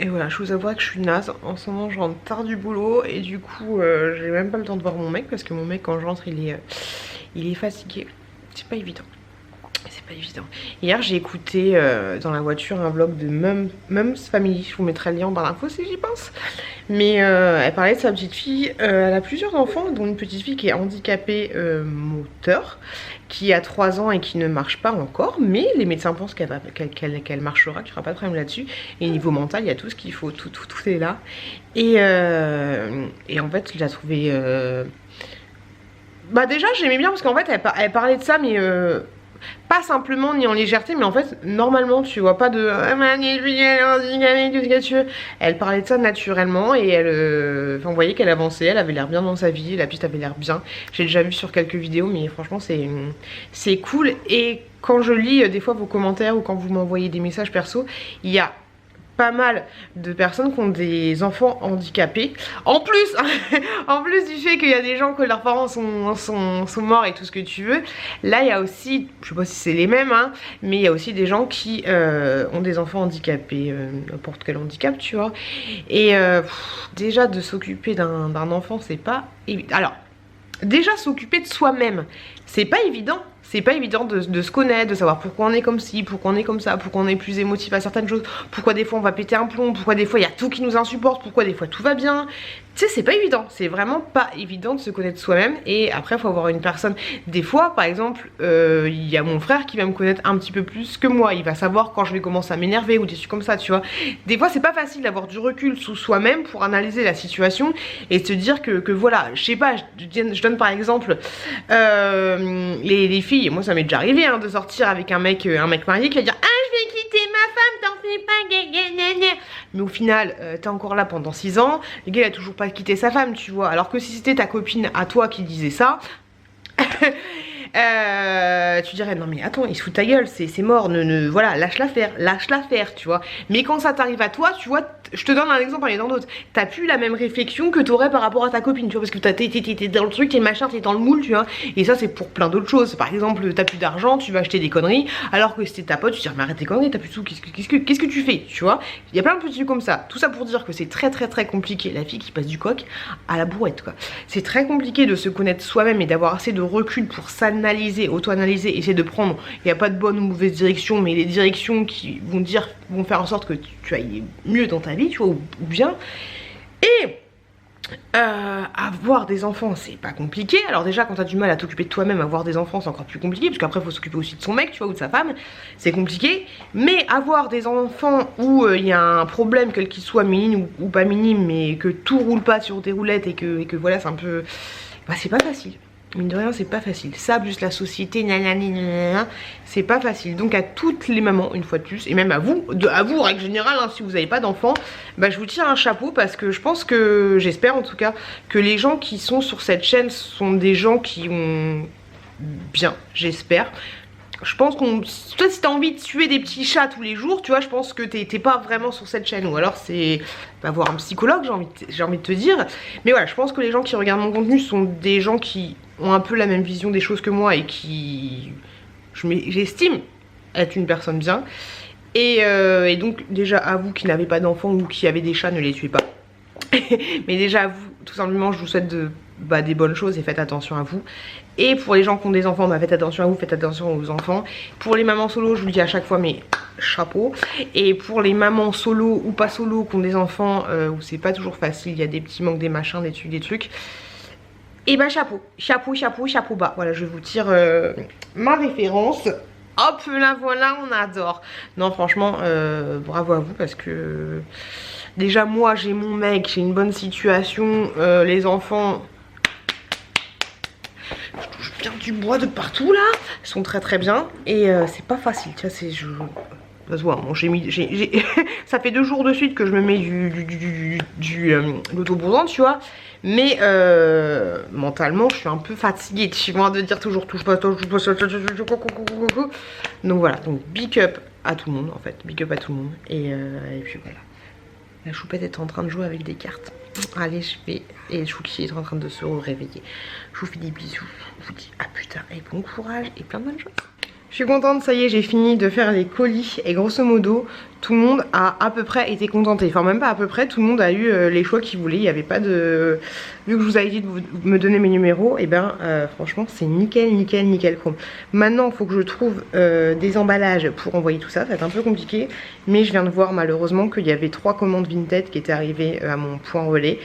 voilà, je vous avoue que je suis naze. En ce moment, je rentre tard du boulot et du coup, j'ai même pas le temps de voir mon mec, parce que mon mec, quand je rentre, il est fatigué. C'est pas évident. C'est pas évident. Hier, j'ai écouté dans la voiture un vlog de Mums Family. Je vous mettrai le lien dans l'info si j'y pense. Mais elle parlait de sa petite fille. Elle a plusieurs enfants, dont une petite fille qui est handicapée moteur, qui a 3 ans et qui ne marche pas encore. Mais les médecins pensent qu'elle marchera, qu'il n'y aura pas de problème là-dessus. Et niveau mental, il y a tout ce qu'il faut. Tout est là. Et en fait, je l'ai trouvée... Bah déjà, j'aimais bien parce qu'en fait, elle parlait de ça, mais... pas simplement ni en légèreté, mais en fait normalement, tu vois, pas de elle parlait de ça naturellement et elle enfin, on voyait qu'elle avançait, elle avait l'air bien dans sa vie, la piste avait l'air bien. J'ai déjà vu sur quelques vidéos, mais franchement c'est cool. Et quand je lis des fois vos commentaires ou quand vous m'envoyez des messages perso, il y a pas mal de personnes qui ont des enfants handicapés. En plus, en plus du fait qu'il y a des gens que leurs parents sont morts et tout ce que tu veux, là il y a aussi, je sais pas si c'est les mêmes, hein, mais il y a aussi des gens qui ont des enfants handicapés, n'importe quel handicap, tu vois. Et déjà de s'occuper d'un enfant, c'est pas évident. Alors, déjà s'occuper de soi-même, c'est pas évident. C'est pas évident de se connaître, de savoir pourquoi on est comme ci, pourquoi on est comme ça, pourquoi on est plus émotif à certaines choses, pourquoi des fois on va péter un plomb, pourquoi des fois il y a tout qui nous insupporte, pourquoi des fois tout va bien. Tu sais, c'est pas évident, c'est vraiment pas évident de se connaître soi-même. Et après il faut avoir une personne, des fois par exemple il y a mon frère qui va me connaître un petit peu plus que moi, il va savoir quand je vais commencer à m'énerver ou des trucs comme ça, tu vois. Des fois c'est pas facile d'avoir du recul sous soi-même pour analyser la situation et se dire que voilà, je sais pas, je donne par exemple les filles. Et moi ça m'est déjà arrivé hein, de sortir avec un mec marié qui va dire ah je vais quitter ma femme, t'en fais pas, mais au final t'es encore là pendant 6 ans, le gars il a toujours pas quitté sa femme, tu vois. Alors que si c'était ta copine à toi qui disait ça tu dirais non mais attends, il se fout de ta gueule, c'est mort, voilà, lâche-la faire, tu vois. Mais quand ça t'arrive à toi, tu vois, je te donne un exemple parmi tant d'autres, t'as plus la même réflexion que t'aurais par rapport à ta copine, tu vois, parce que t'es dans le truc, t'es machin, t'es dans le moule, tu vois. Et ça c'est pour plein d'autres choses. Par exemple, t'as plus d'argent, tu vas acheter des conneries, alors que c'était ta pote, tu te dis mais arrête tes conneries, t'as plus de sous, qu'est-ce que tu fais, tu vois. Il y a plein de petits trucs comme ça. Tout ça pour dire que c'est très compliqué, la fille qui passe du coq à la brouette, quoi. C'est très compliqué de se connaître soi-même et d'avoir assez de recul pour s'analyser, auto-analyser, essayer de prendre, il n'y a pas de bonne ou mauvaise direction, mais les directions qui vont faire en sorte que tu ailles mieux dans ta vie, tu vois, ou bien. Et avoir des enfants c'est pas compliqué. Alors déjà quand t'as du mal à t'occuper de toi-même, avoir des enfants c'est encore plus compliqué, parce qu'après faut s'occuper aussi de son mec, tu vois, ou de sa femme, c'est compliqué. Mais avoir des enfants où il y a un problème quel qu'il soit, minime ou pas minime, mais que tout roule pas sur tes roulettes et que voilà c'est un peu... Bah c'est pas facile. Mine de rien c'est pas facile, ça plus la société, c'est pas facile. Donc à toutes les mamans une fois de plus, et même à vous en règle générale hein, si vous n'avez pas d'enfants, bah je vous tire un chapeau, parce que je pense que, j'espère en tout cas, que les gens qui sont sur cette chaîne sont des gens qui ont bien, j'espère. Je pense qu'on... Toi si t'as envie de tuer des petits chats tous les jours, tu vois, je pense que t'es pas vraiment sur cette chaîne. Ou alors c'est... Bah, voir un psychologue, j'ai envie de te dire. Mais voilà, je pense que les gens qui regardent mon contenu sont des gens qui ont un peu la même vision des choses que moi et qui... j'estime être une personne bien. Et donc déjà à vous qui n'avez pas d'enfants ou qui avez des chats, ne les tuez pas. Mais déjà à vous, tout simplement, je vous souhaite des bonnes choses et faites attention à vous. Et pour les gens qui ont des enfants, bah faites attention à vous, faites attention aux enfants. Pour les mamans solo, je vous le dis à chaque fois, mais chapeau. Et pour les mamans solo ou pas solo qui ont des enfants, où c'est pas toujours facile, il y a des petits manques, des machins, des trucs. Et bah chapeau bas. Voilà, je vous tire ma référence. Hop, là voilà, on adore. Non franchement, bravo à vous, parce que déjà moi j'ai mon mec, j'ai une bonne situation, les enfants... Je touche bien du bois de partout là, ils sont très bien. Et c'est pas facile, tu vois, Ça se voit, bon, ça fait 2 jours de suite que je me mets l'auto-bronzant, tu vois. Mais mentalement, je suis un peu fatiguée. Tu vois, de dire toujours touche pas, touche pas. Donc voilà, donc big up à tout le monde en fait. Big up à tout le monde. Et puis voilà. La choupette est en train de jouer avec des cartes. Allez, je vais. Et Chouki est en train de se réveiller. Je vous fais des bisous. Je vous dis à plus tard et bon courage et plein de bonnes choses. Je suis contente, ça y est, j'ai fini de faire les colis et grosso modo, tout le monde a à peu près été contenté. Enfin, même pas à peu près, tout le monde a eu les choix qu'il voulait. Il n'y avait pas de... Vu que je vous avais dit de me donner mes numéros, et ben franchement, c'est nickel, nickel, nickel chrome. Maintenant, il faut que je trouve des emballages pour envoyer tout ça. Ça va être un peu compliqué, mais je viens de voir malheureusement qu'il y avait 3 commandes Vinted qui étaient arrivées à mon point relais.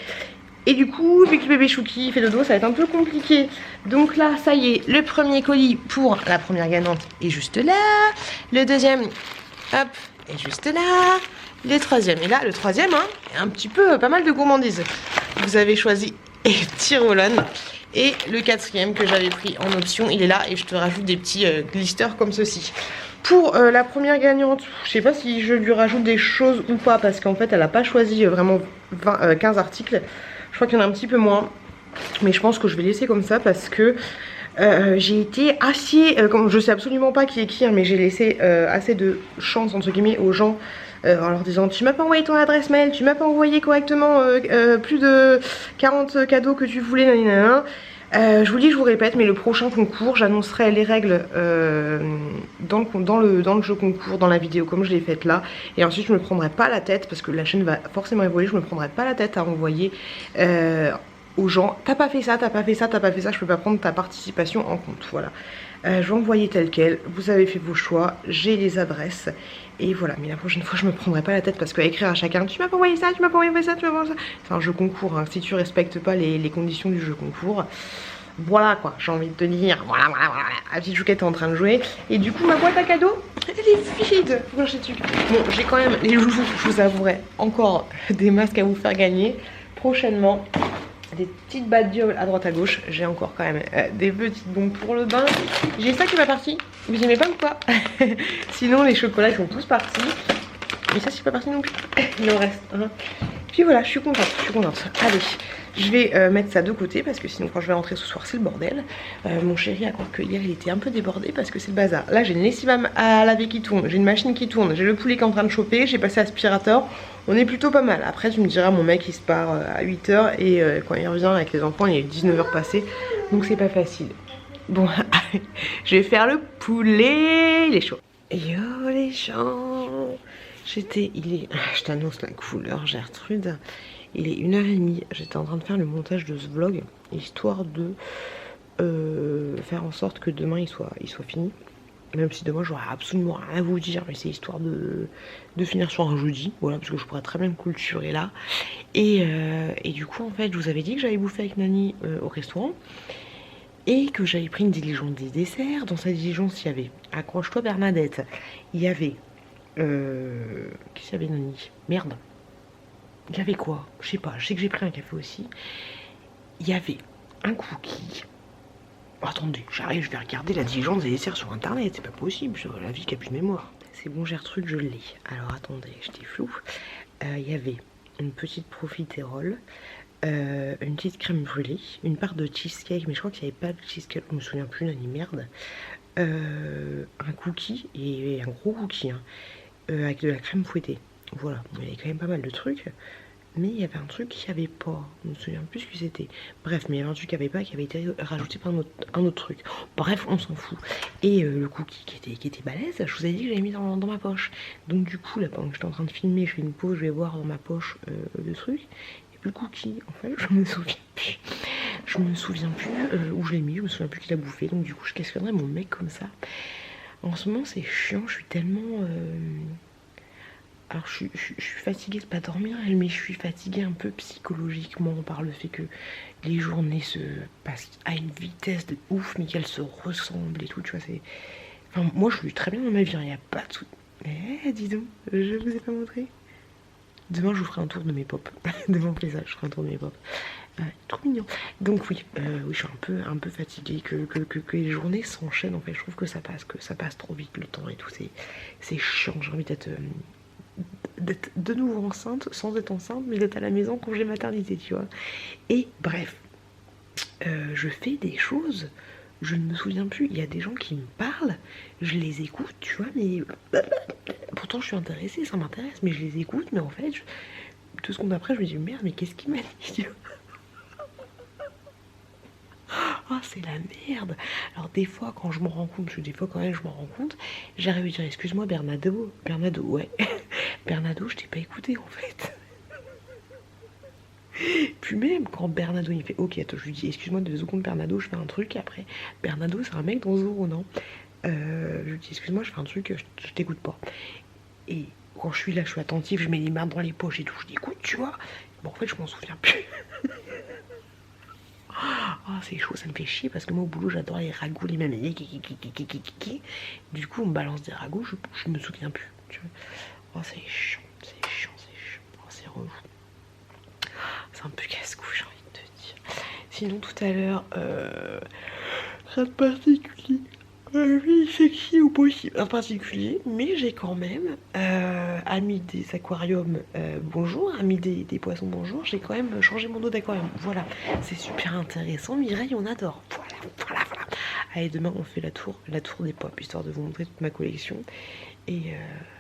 Et du coup, vu que le bébé Chouki fait dodo, ça va être un peu compliqué. Donc là, ça y est, le premier colis pour la première gagnante est juste là. Le deuxième, hop, est juste là. Le troisième est là. Le troisième, hein, un petit peu, pas mal de gourmandise. Vous avez choisi Tyrolone. Et le quatrième que j'avais pris en option, il est là. Et je te rajoute des petits glisters comme ceci. Pour la première gagnante, je sais pas si je lui rajoute des choses ou pas. Parce qu'en fait, elle n'a pas choisi vraiment 15 articles. Je crois qu'il y en a un petit peu moins, mais je pense que je vais laisser comme ça parce que j'ai été assez, je sais absolument pas qui est qui, hein, mais j'ai laissé assez de chance entre guillemets aux gens en leur disant tu m'as pas envoyé ton adresse mail, tu m'as pas envoyé correctement plus de 40 cadeaux que tu voulais, nanana. Je vous dis, je vous répète, mais le prochain concours, j'annoncerai les règles dans le jeu concours, dans la vidéo comme je l'ai faite là. Et ensuite, je me prendrai pas la tête, parce que la chaîne va forcément évoluer, je me prendrai pas la tête à envoyer aux gens, t'as pas fait ça, t'as pas fait ça, t'as pas fait ça, je peux pas prendre ta participation en compte. Voilà. Je vais envoyer tel quel, vous avez fait vos choix, j'ai les adresses. Et voilà, mais la prochaine fois je me prendrai pas la tête parce qu'à écrire à chacun tu m'as pas envoyé ça, tu m'as pas envoyé ça, tu m'as pas envoyé ça. C'est un jeu concours, hein. Si tu respectes pas les conditions du jeu concours, voilà quoi, j'ai envie de te dire, voilà, la petite chouquette est en train de jouer. Et du coup ma boîte à cadeaux, elle est vide. Faut que j'achète dessus. Bon, j'ai quand même les joujoux, je vous avouerai, encore des masques à vous faire gagner. Prochainement, des petites badioles à droite à gauche. J'ai encore quand même des petites bombes pour le bain. J'ai ça qui va partie. Vous aimez pas ou quoi? Sinon les chocolats ils sont tous partis. Mais ça c'est pas parti non plus. Il en reste un. Puis voilà, je suis contente, je suis contente. Allez, je vais mettre ça de côté parce que sinon quand je vais rentrer ce soir c'est le bordel. Mon chéri a croire que hier il était un peu débordé parce que c'est le bazar. Là j'ai une lessive à laver qui tourne, j'ai une machine qui tourne, j'ai le poulet qui est en train de choper, j'ai passé aspirateur. On est plutôt pas mal. Après tu me diras, mon mec il se part à 8 h et quand il revient avec les enfants il est 19 h passées. Donc c'est pas facile. Bon, je vais faire le poulet, il est chaud. Yo les gens, je t'annonce la couleur Gertrude. Il est 1h30, j'étais en train de faire le montage de ce vlog, histoire de faire en sorte que demain il soit fini. Même si demain j'aurai absolument rien à vous dire, mais c'est histoire de finir sur un jeudi, voilà, parce que je pourrais très bien me culturer là. Et du coup en fait je vous avais dit que j'allais bouffer avec Nani au restaurant. Et que j'avais pris une diligence des desserts. Dans cette diligence il y avait, accroche-toi Bernadette, il y avait qu'est-ce qu'il y avait Nani? Merde. Il y avait quoi? Je sais pas, je sais que j'ai pris un café aussi. Il y avait un cookie. Oh, attendez, j'arrive, je vais regarder la diligence des desserts sur internet, c'est pas possible, la vie qui a plus de mémoire. C'est bon Gertrude, je l'ai. Alors attendez, j'étais flou. Il y avait une petite profiterole. Une petite crème brûlée, une part de cheesecake, mais je crois qu'il n'y avait pas de cheesecake, je me souviens plus, ni merde. Un cookie, et un gros cookie, hein, avec de la crème fouettée. Voilà, il y avait quand même pas mal de trucs, mais il y avait un truc qu'il n'y avait pas, je me souviens plus ce que c'était. Bref, mais il y avait un truc qu'il n'y avait pas, qui avait été rajouté par un autre truc. Bref, on s'en fout. Et le cookie qui était balèze, je vous avais dit que j'avais mis dans ma poche. Donc du coup, là, pendant que j'étais en train de filmer, je fais une pause, je vais voir dans ma poche le truc. Le cookie, en fait, je me souviens plus. Je me souviens plus où je l'ai mis, je me souviens plus qui l'a bouffé. Donc du coup, je questionnerais mon mec comme ça. En ce moment, c'est chiant, je suis tellement... Alors, je suis fatiguée de pas dormir, mais je suis fatiguée un peu psychologiquement par le fait que les journées se passent à une vitesse de ouf, mais qu'elles se ressemblent et tout, tu vois, c'est... Enfin, moi, je suis très bien dans ma vie, il n'y a pas de tout. Eh, dis donc, je vous ai pas montré. Demain, je vous ferai un tour de mes pop. Demain, ça, je ferai un tour de mes pop. Trop mignon. Donc oui, oui, je suis un peu fatiguée, que les journées s'enchaînent en fait. Je trouve que ça passe trop vite le temps et tout. C'est chiant. J'ai envie d'être de nouveau enceinte, sans être enceinte, mais d'être à la maison congé maternité, tu vois. Et bref, je fais des choses, je ne me souviens plus. Il y a des gens qui me parlent, je les écoute, tu vois, mais pourtant je suis intéressée, ça m'intéresse, mais je les écoute, mais en fait, 2 secondes après, je me dis merde, mais qu'est-ce qu'il m'a dit? Oh, c'est la merde. Alors des fois quand je m'en rends compte, des fois quand même je m'en rends compte, j'arrive à dire excuse-moi Bernardo, ouais. Bernardo, je t'ai pas écouté en fait. Puis même quand Bernardo il fait ok, attends, je lui dis excuse-moi 2 secondes Bernardo, je fais un truc, et après Bernardo c'est un mec dans Zoro, non? Je lui dis excuse-moi, je fais un truc, je t'écoute pas. Et quand je suis là, je suis attentive, je mets les mains dans les poches et tout, je dis écoute, tu vois. Bon en fait je m'en souviens plus. Oh, c'est chaud, ça me fait chier parce que moi au boulot j'adore les ragots, les mêmes. Du coup on me balance des ragots, je me souviens plus. Tu vois. Oh c'est chiant. Oh, c'est relou. C'est un peu casse-cou, j'ai envie de te dire. Sinon tout à l'heure, rien de particulier. Oui, sexy au possible, en particulier, mais j'ai quand même, amis des aquariums, bonjour, amis des poissons, bonjour, j'ai quand même changé mon eau d'aquarium. Voilà, c'est super intéressant, Mireille, on adore. Voilà. Allez, demain, on fait la tour des pop, histoire de vous montrer toute ma collection. Et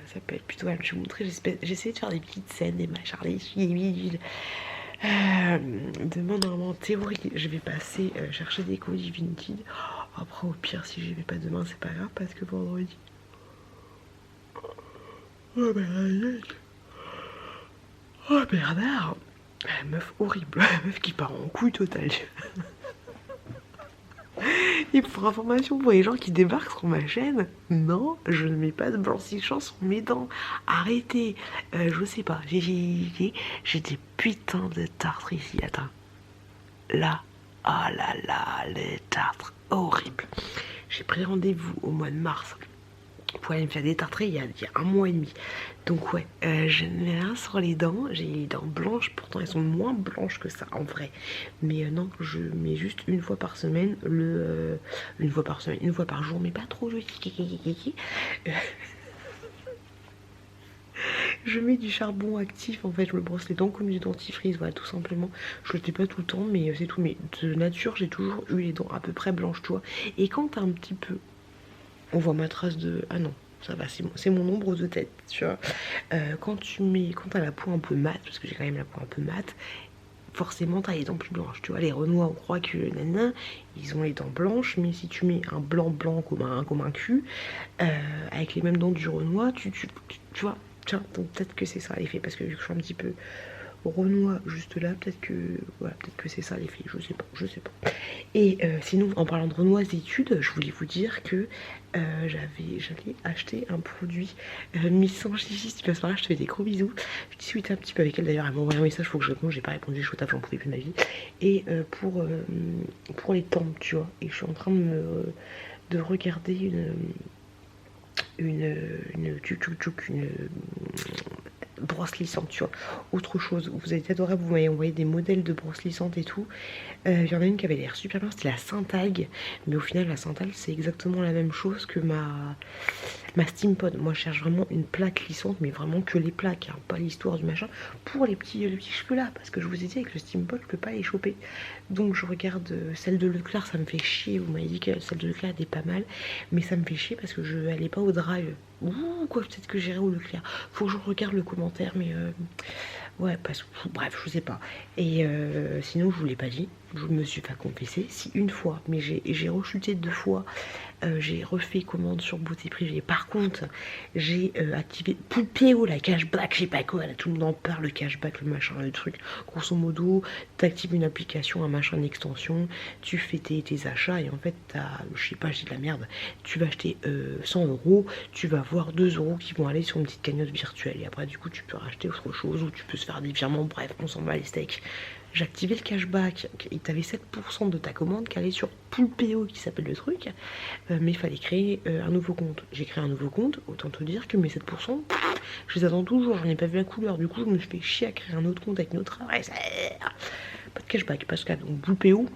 ça peut être plutôt mal. Je vais vous montrer, j'essaie de faire des petites scènes, des machins, des huiles. Demain, normalement, en théorie, je vais passer chercher des colis vintage. Après, au pire, si j'y vais pas demain, c'est pas grave parce que vendredi. Oh Bernard, meuf horrible, meuf qui part en couille totale. Et pour information, pour les gens qui débarquent sur ma chaîne, non, je ne mets pas de blanchissant sur mes dents. Arrêtez. Je sais pas, j'ai des putains de tartres ici. Attends. Là. Oh là là, les tartres. Horrible. J'ai pris rendez-vous au mois de mars pour aller me faire détartrer il y a 1 mois et demi. Donc ouais, je n'ai rien sur les dents. J'ai les dents blanches, pourtant elles sont moins blanches que ça en vrai. Mais non, je mets juste une fois par semaine une fois par jour, mais pas trop. Je mets du charbon actif, en fait, je me brosse les dents comme du dentifrice, voilà, tout simplement. Je le fais pas tout le temps, mais c'est tout. Mais de nature, j'ai toujours eu les dents à peu près blanches, tu vois. Et quand t'as un petit peu... On voit ma trace de... Ah non, ça va, c'est mon ombre de tête, tu vois. Quand t'as la peau un peu mate, parce que j'ai quand même la peau un peu mate, forcément t'as les dents plus blanches, tu vois. Les Renois, on croit que nana, ils ont les dents blanches, mais si tu mets un blanc comme un cul, avec les mêmes dents du Renoir, tu vois. Tiens, donc peut-être que c'est ça l'effet, parce que vu que je suis un petit peu Renoir juste là, peut-être que c'est ça l'effet, je sais pas. Et sinon, en parlant de Renoir d'études, je voulais vous dire que j'allais acheter un produit Miss Sans Chichi, si tu passes par là, je te fais des gros bisous. Je discutais un petit peu avec elle d'ailleurs, elle m'a envoyé un message, faut que je réponde, j'ai pas répondu, je suis au taf, j'en pouvais plus de ma vie. Et pour les tempes, tu vois, et je suis en train de regarder une brosse lissante, tu vois. Autre chose, vous êtes adorable, vous m'avez envoyé des modèles de brosse lissante et tout. Il y en a une qui avait l'air super bien, c'était la Syntag, mais au final la Syntag c'est exactement la même chose que ma Steampod. Moi je cherche vraiment une plaque lissante, mais vraiment que les plaques, hein, pas l'histoire du machin, pour les petits cheveux là, parce que je vous ai dit avec le Steampod je peux pas les choper. Donc je regarde celle de Leclerc, ça me fait chier, vous m'avez dit que celle de Leclerc était pas mal, mais ça me fait chier parce que elle est pas au drive. Ouh, quoi, peut-être que j'irai au Leclerc. Faut que je regarde le commentaire, mais ouais, bref, je sais pas. Et sinon, je vous l'ai pas dit, je me suis pas confessé. Si une fois, mais j'ai rechuté 2 fois, j'ai refait commande sur beauté privée. Par contre, j'ai activé Poupéo, la cashback, je sais pas quoi, là, tout le monde en parle, le cashback, le machin, le truc. Grosso modo, t'actives une application, un machin, une extension, tu fais tes achats et en fait, je sais pas, j'ai de la merde, tu vas acheter 100 €, tu vas avoir 2 € qui vont aller sur une petite cagnotte virtuelle et après, du coup, tu peux racheter autre chose ou tu peux se faire des virements, bref, on s'en bat les steaks. J'ai activé le cashback et t'avais 7% de ta commande qui allait sur Poulpeo qui s'appelle le truc, mais il fallait créer un nouveau compte. J'ai créé un nouveau compte, autant te dire que mes 7%, Je les attends toujours, j'en ai pas vu la couleur. Du coup, je me suis fait chier à créer un autre compte avec notre adresse. Pas de cashback, Pascal. Donc, Boulpéo,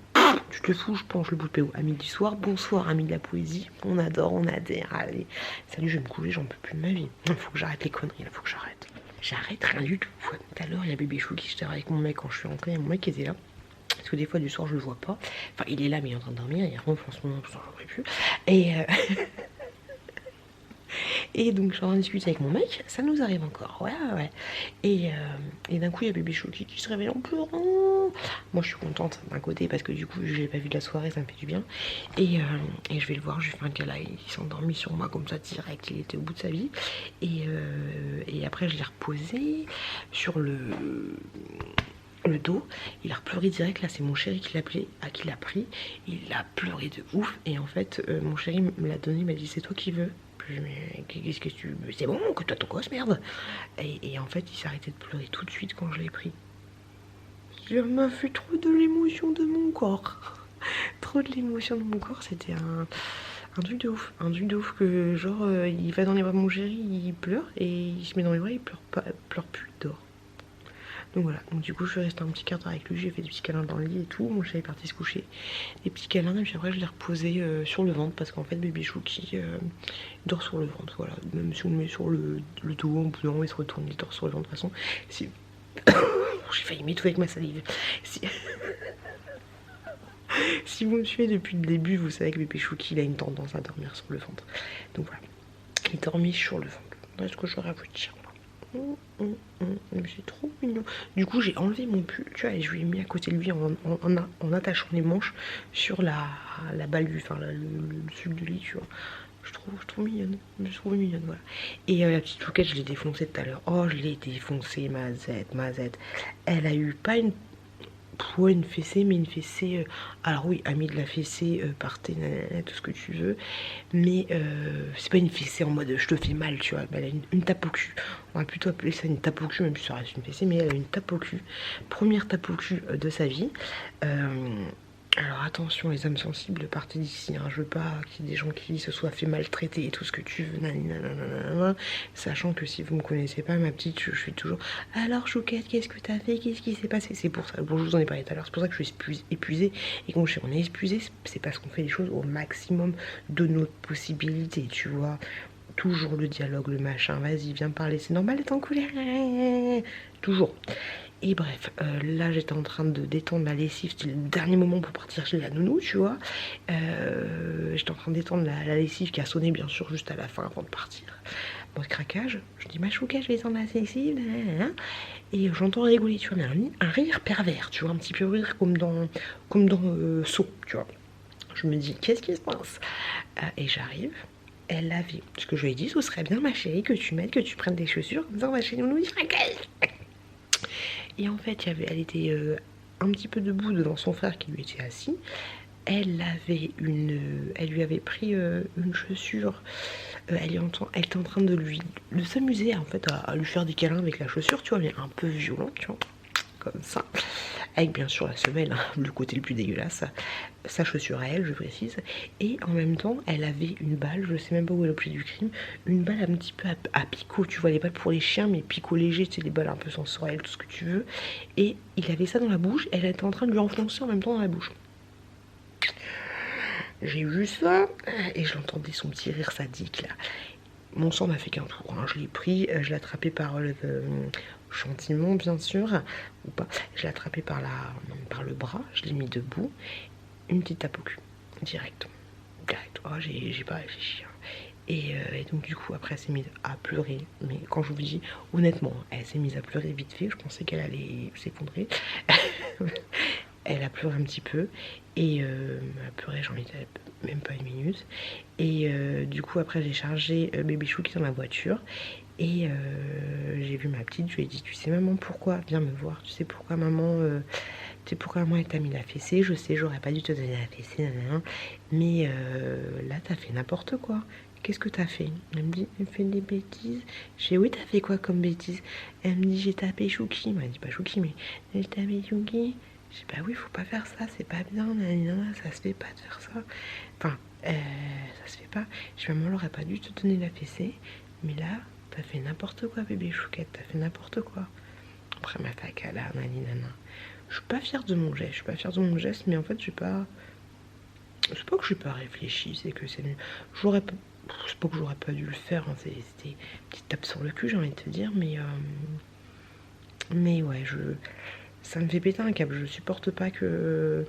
tu te fous, je pense, le Boulpéo. Amis du soir, bonsoir, amis de la poésie. On adore, on adhère. Allez, salut, je vais me coucher, j'en peux plus de ma vie. Il faut que j'arrête les conneries, il faut que j'arrête. J'arrête rien du tout. Tout à l'heure, il y a bébé Chou qui j'étais avec mon mec quand je suis rentrée. Il y a mon mec qui était là. Parce que des fois, du soir, je le vois pas. Enfin, il est là, mais il est en train de dormir. Il ronfle en ce moment, j'en pourrais plus. Et donc, je suis en train de discuter avec mon mec. Ça nous arrive encore. Ouais. Et d'un coup, il y a bébé Chou qui se réveille en pleurant. Moi, je suis contente d'un côté parce que du coup, je l'ai pas vu de la soirée, ça me fait du bien. Et je vais le voir, je lui fais un câlin. Il s'est endormi sur moi comme ça, direct. Il était au bout de sa vie. Et après, je l'ai reposé sur le dos, il a pleuré direct. Là, c'est mon chéri qui l'a pris. Il a pleuré de ouf. Et en fait, mon chéri me l'a donné, il m'a dit c'est toi qui veux. Puis, mais qu'est-ce que tu veux? C'est bon, que toi ton gosse, merde. Et en fait, il s'est arrêté de pleurer tout de suite quand je l'ai pris. Il m'a fait trop de l'émotion de mon corps. Trop de l'émotion de mon corps, c'était un truc de ouf. Un truc de ouf que, genre, il va dans les bras de mon chéri, il pleure. Et il se met dans les bras, il pleure plus, il dort. Donc voilà, donc du coup je suis restée un petit quart d'heure avec lui, j'ai fait des petits câlins dans le lit et tout, mon chat est parti se coucher, des petits câlins et puis après je l'ai reposé sur le ventre parce qu'en fait bébé Chou qui dort sur le ventre, voilà, même si on le met sur le dos, au bout d'un moment il se retourne, il dort sur le ventre de toute façon. Si... j'ai failli m'étouffer avec ma salive. Si vous me suivez depuis le début, vous savez que bébé Chou il a une tendance à dormir sur le ventre. Donc voilà, il dormit sur le ventre. Voilà ce que j'aurais à vous dire. C'est trop mignon. Du coup j'ai enlevé mon pull, tu vois, et je lui ai mis à côté de lui en attachant les manches sur la balle du, enfin le dessus du lit, tu vois. Je trouve mignonne, voilà. Et la petite Chouquette, je l'ai défoncée tout à l'heure. Oh, je l'ai défoncée, ma Z. Elle a eu pas une fessée, mais une fessée. Alors oui, amie de la fessée, partez, nanana, tout ce que tu veux. Mais c'est pas une fessée en mode je te fais mal, tu vois. Elle a une tape au cul. On va plutôt appeler ça une tape au cul, même si ça reste une fessée, mais elle a une tape au cul. Première tape au cul de sa vie. Alors attention les âmes sensibles, partez d'ici, hein. Je veux pas qu'il y ait des gens qui se soient fait maltraiter et tout ce que tu veux, nanana, sachant que si vous me connaissez pas, ma petite, je suis toujours alors Chouquette, qu'est-ce que t'as fait, qu'est-ce qui s'est passé? C'est pour ça, bon je vous en ai parlé tout à l'heure, c'est pour ça que je suis épuisée, et quand je sais qu'on est épuisé, c'est parce qu'on fait les choses au maximum de notre possibilité, tu vois. Toujours le dialogue, le machin, vas-y viens parler, c'est normal d'être en colère, toujours. Et bref, là j'étais en train de détendre la lessive, c'était le dernier moment pour partir chez la nounou, tu vois. J'étais en train de détendre la lessive qui a sonné bien sûr juste à la fin avant de partir. Bon, craquage, je dis ma Chouquette, je vais détendre la lessive, et j'entends rigoler, tu vois, mais un rire pervers, tu vois, un petit peu rire comme dans Saw, tu vois. Je me dis, qu'est-ce qui se passe? Et j'arrive. Elle avait, ce que je lui ai dit, ce serait bien ma chérie que tu m'aides, que tu prennes des chaussures, comme ça on va chez nounou direct. Et en fait, elle était un petit peu debout devant son frère qui lui était assis. Elle lui avait pris une chaussure. Elle était en train de s'amuser en fait à lui faire des câlins avec la chaussure, tu vois, mais un peu violent, tu vois, comme ça. Avec bien sûr la semelle, hein, le côté le plus dégueulasse, sa chaussure à elle, je précise. Et en même temps, elle avait une balle, je sais même pas où est l'objet du crime, une balle un petit peu à picot, tu vois, les balles pour les chiens, mais picot léger, tu sais, les balles un peu sensorielles, tout ce que tu veux. Et il avait ça dans la bouche, elle était en train de lui enfoncer en même temps dans la bouche. J'ai vu ça, et je l'entendais son petit rire sadique là. Mon sang m'a fait qu'un tour, hein. Je l'ai pris, je l'ai attrapé par gentiment bien sûr, ou pas, je l'ai attrapé par le bras, je l'ai mis debout, une petite tape au cul, direct. Oh, j'ai pas réfléchi. Hein. Et donc du coup après elle s'est mise à pleurer, mais quand je vous dis honnêtement, elle s'est mise à pleurer vite fait, je pensais qu'elle allait s'effondrer. Elle a pleuré un petit peu et elle a pleuré, j'en étais même pas une minute. Et du coup après j'ai chargé bébé Chou qui est dans la voiture et j'ai vu ma petite, je lui ai dit tu sais maman pourquoi, viens me voir, tu sais pourquoi maman elle t'a mis la fessée, je sais j'aurais pas dû te donner la fessée, mais là t'as fait n'importe quoi. Qu'est-ce que t'as fait? Elle me dit, elle fait des bêtises. Je dis, oui, t'as fait quoi comme bêtises? Elle me dit, j'ai tapé Chouki. Elle m'a dit pas Chouki, mais j'ai tapé Chouki. Je dis, bah oui, faut pas faire ça, c'est pas bien, ça se fait pas de faire ça. Enfin, ça se fait pas. Je dis, maman, elle aurait pas dû te donner la fessée, mais là, t'as fait n'importe quoi, bébé chouquette, t'as fait n'importe quoi. Après ma fac, là, naninana. Je suis pas fière de mon geste, mais en fait, j'ai pas... C'est pas que j'ai pas réfléchi, c'est que c'est... J'aurais pas... C'est pas que j'aurais pas dû le faire, hein. C'était une petite tape sur le cul, j'ai envie de te dire, mais ouais, ça me fait péter un câble, je supporte pas que...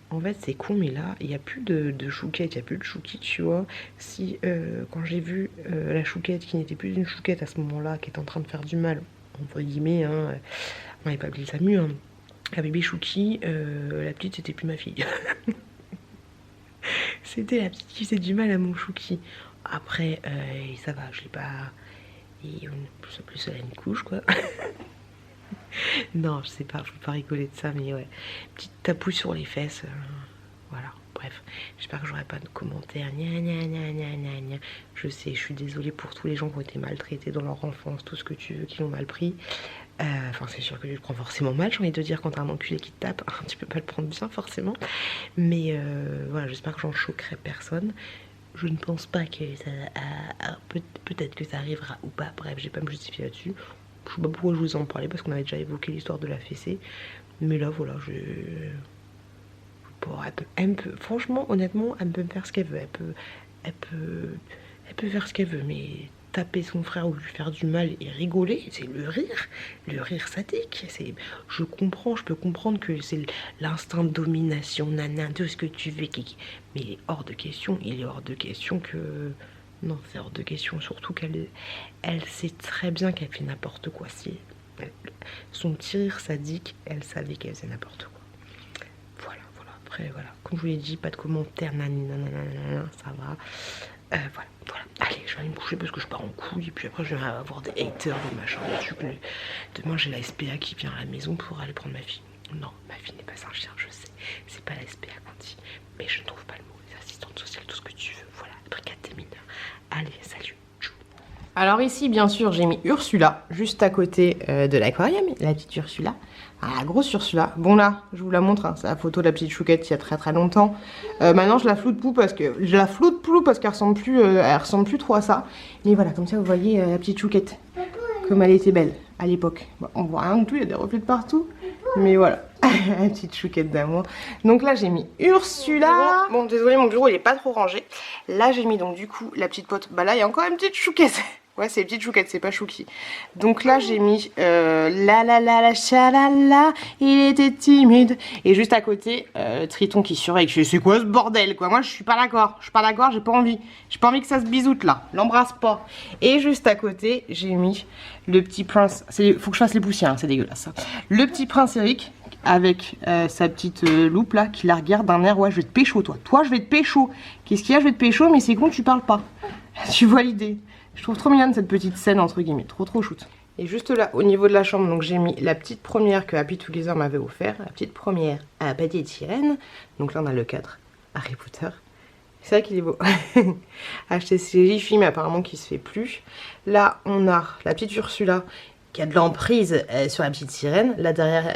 En fait, c'est con, mais là, il n'y a plus de chouquette, il n'y a plus de chouki, tu vois. Si, quand j'ai vu la chouquette, qui n'était plus une chouquette à ce moment-là, qui est en train de faire du mal, entre guillemets, hein, on n'avait pas appelé ça mieux, hein. La bébé chouki, la petite, c'était plus ma fille. C'était la petite qui faisait du mal à mon chouki. Après, ça va, je l'ai pas... Et plus elle a une couche, quoi. Non, je sais pas, faut pas rigoler de ça, mais ouais. Petite tapouille sur les fesses. Voilà, bref. J'espère que j'aurai pas de commentaires. Gna gna gna gna gna gna. Je sais, je suis désolée pour tous les gens qui ont été maltraités dans leur enfance, tout ce que tu veux, qui l'ont mal pris. Enfin, c'est sûr que tu le prends forcément mal, j'ai envie de te dire, quand t'as un enculé qui te tape, tu peux pas le prendre bien, forcément. Mais voilà, j'espère que j'en choquerai personne. Je ne pense pas que ça... peut-être que ça arrivera ou pas. Bref, j'ai pas à me justifier là-dessus. Je sais pas pourquoi je vous en parlais, parce qu'on avait déjà évoqué l'histoire de la fessée. Mais là, voilà, elle peut, franchement, honnêtement, elle peut faire ce qu'elle veut. Elle peut faire ce qu'elle veut, mais taper son frère ou lui faire du mal et rigoler, c'est le rire sadique. Je peux comprendre que c'est l'instinct de domination, nana, tout ce que tu veux, Kiki. Mais il est hors de question que... Non, c'est hors de question, surtout qu'elle sait très bien qu'elle fait n'importe quoi. Si son petit rire sadique, elle savait qu'elle faisait n'importe quoi. Voilà. Après, voilà. Comme je vous l'ai dit, pas de commentaires, nanana, ça va. Voilà. Allez, je vais aller me coucher parce que je pars en couille. Et puis après, je vais avoir des haters, des machins, des trucs. Demain, j'ai la SPA qui vient à la maison pour aller prendre ma fille. Non, ma fille n'est pas un chien, je sais. C'est pas la SPA qu'on dit. Mais je ne trouve pas le mot. Les assistantes sociales, tout ce que tu veux. Voilà, brigade des mineurs. Allez, salut. Tchou. Alors ici, bien sûr, j'ai mis Ursula, juste à côté de l'aquarium. La petite Ursula. Ah, la grosse Ursula. Bon là, je vous la montre, hein, c'est la photo de la petite chouquette il y a très longtemps. Maintenant, je la floute parce qu'elle ressemble plus trop à ça. Mais voilà, comme ça, vous voyez la petite chouquette. Comme elle était belle à l'époque. Bon, on voit rien du tout, il y a des reflets de partout. Mais voilà, la petite chouquette d'amour. Donc là, j'ai mis Ursula. Bon, désolé, mon bureau, il est pas trop rangé. Là, j'ai mis donc du coup la petite pote. Bah là, il y a encore une petite chouquette. Ouais, c'est une petite chouquette, c'est pas chouki. Donc là, j'ai mis la chalala, il était timide. Et juste à côté, Triton qui surveille. C'est quoi ce bordel, quoi? Moi, je suis pas d'accord. J'ai pas envie. J'ai pas envie que ça se bisoute là. L'embrasse pas. Et juste à côté, j'ai mis le petit prince. Faut que je fasse les poussières, hein, c'est dégueulasse. Ça. Le petit prince Eric avec sa petite loupe là qui la regarde d'un air. Ouais, je vais te pécho, toi. Toi, je vais te pécho. Qu'est-ce qu'il y a? Je vais te pécho, mais c'est con, tu parles pas. Tu vois l'idée? Je trouve trop mignonne cette petite scène entre guillemets, trop shoot. Et juste là, au niveau de la chambre, donc j'ai mis la petite première que Happy Together m'avait offert, la petite première à Petite Sirène. Donc là on a le 4, Harry Potter. C'est vrai qu'il est beau. Acheté chez Jiffy, mais apparemment qui se fait plus. Là on a la petite Ursula qui a de l'emprise sur la petite sirène. Là derrière,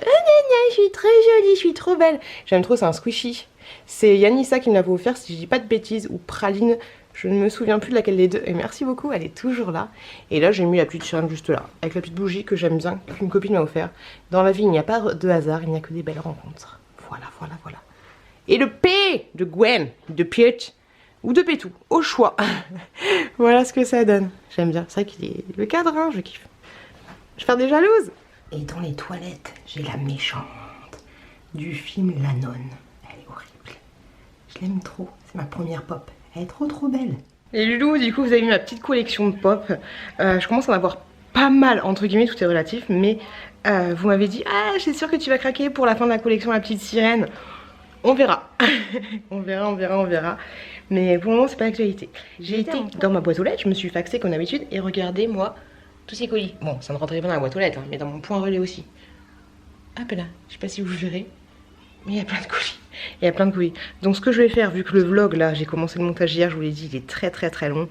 je suis très jolie, je suis trop belle. J'aime trop, c'est un squishy. C'est Yanissa qui me l'avait offert, si je dis pas de bêtises, ou Praline. Je ne me souviens plus de laquelle des deux. Et merci beaucoup, elle est toujours là. Et là, j'ai mis la petite sirène juste là. Avec la petite bougie que j'aime bien, qu'une copine m'a offert. Dans la vie, il n'y a pas de hasard, il n'y a que des belles rencontres. Voilà. Et le P de Gwen, de Piet ou de Pétou, au choix. Voilà ce que ça donne. J'aime bien. C'est vrai qu'il est le cadre, hein, je kiffe. Je vais faire des jalouses. Et dans les toilettes, j'ai la méchante du film La Nonne. Elle est horrible. Je l'aime trop. C'est ma première pop. Elle est trop belle. Les loulous, du coup, vous avez vu ma petite collection de pop. Je commence à en avoir pas mal, entre guillemets, tout est relatif. Mais vous m'avez dit, ah, je suis sûre que tu vas craquer pour la fin de la collection La Petite Sirène. On verra. on verra. Mais pour le moment, c'est pas l'actualité. J'ai été dans ma boîte aux lettres, je me suis faxée comme d'habitude. Et regardez, moi, tous ces colis. Bon, ça ne rentrait pas dans la boîte aux lettres, hein, mais dans mon point relais aussi. Hop là, je sais pas si vous verrez. Mais il y a plein de colis. il y a plein de colis. Donc ce que je vais faire, vu que le vlog là, j'ai commencé le montage hier, je vous l'ai dit, il est très long,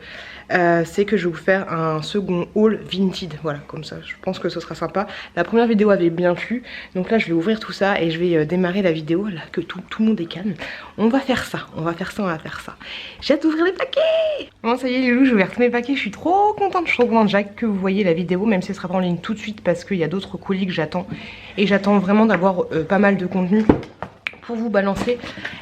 c'est que je vais vous faire un second haul vintage, voilà, comme ça, je pense que ce sera sympa. La première vidéo avait bien plu, donc là je vais ouvrir tout ça et je vais démarrer la vidéo, là que tout le monde est calme. On va faire ça. J'ai hâte d'ouvrir les paquets. Bon ça y est les loups, j'ai ouvert tous mes paquets, je suis trop contente, Jacques, que vous voyez la vidéo, même si elle sera pas en ligne tout de suite parce qu'il y a d'autres colis que j'attends. Et j'attends vraiment d'avoir pas mal de contenu pour vous balancer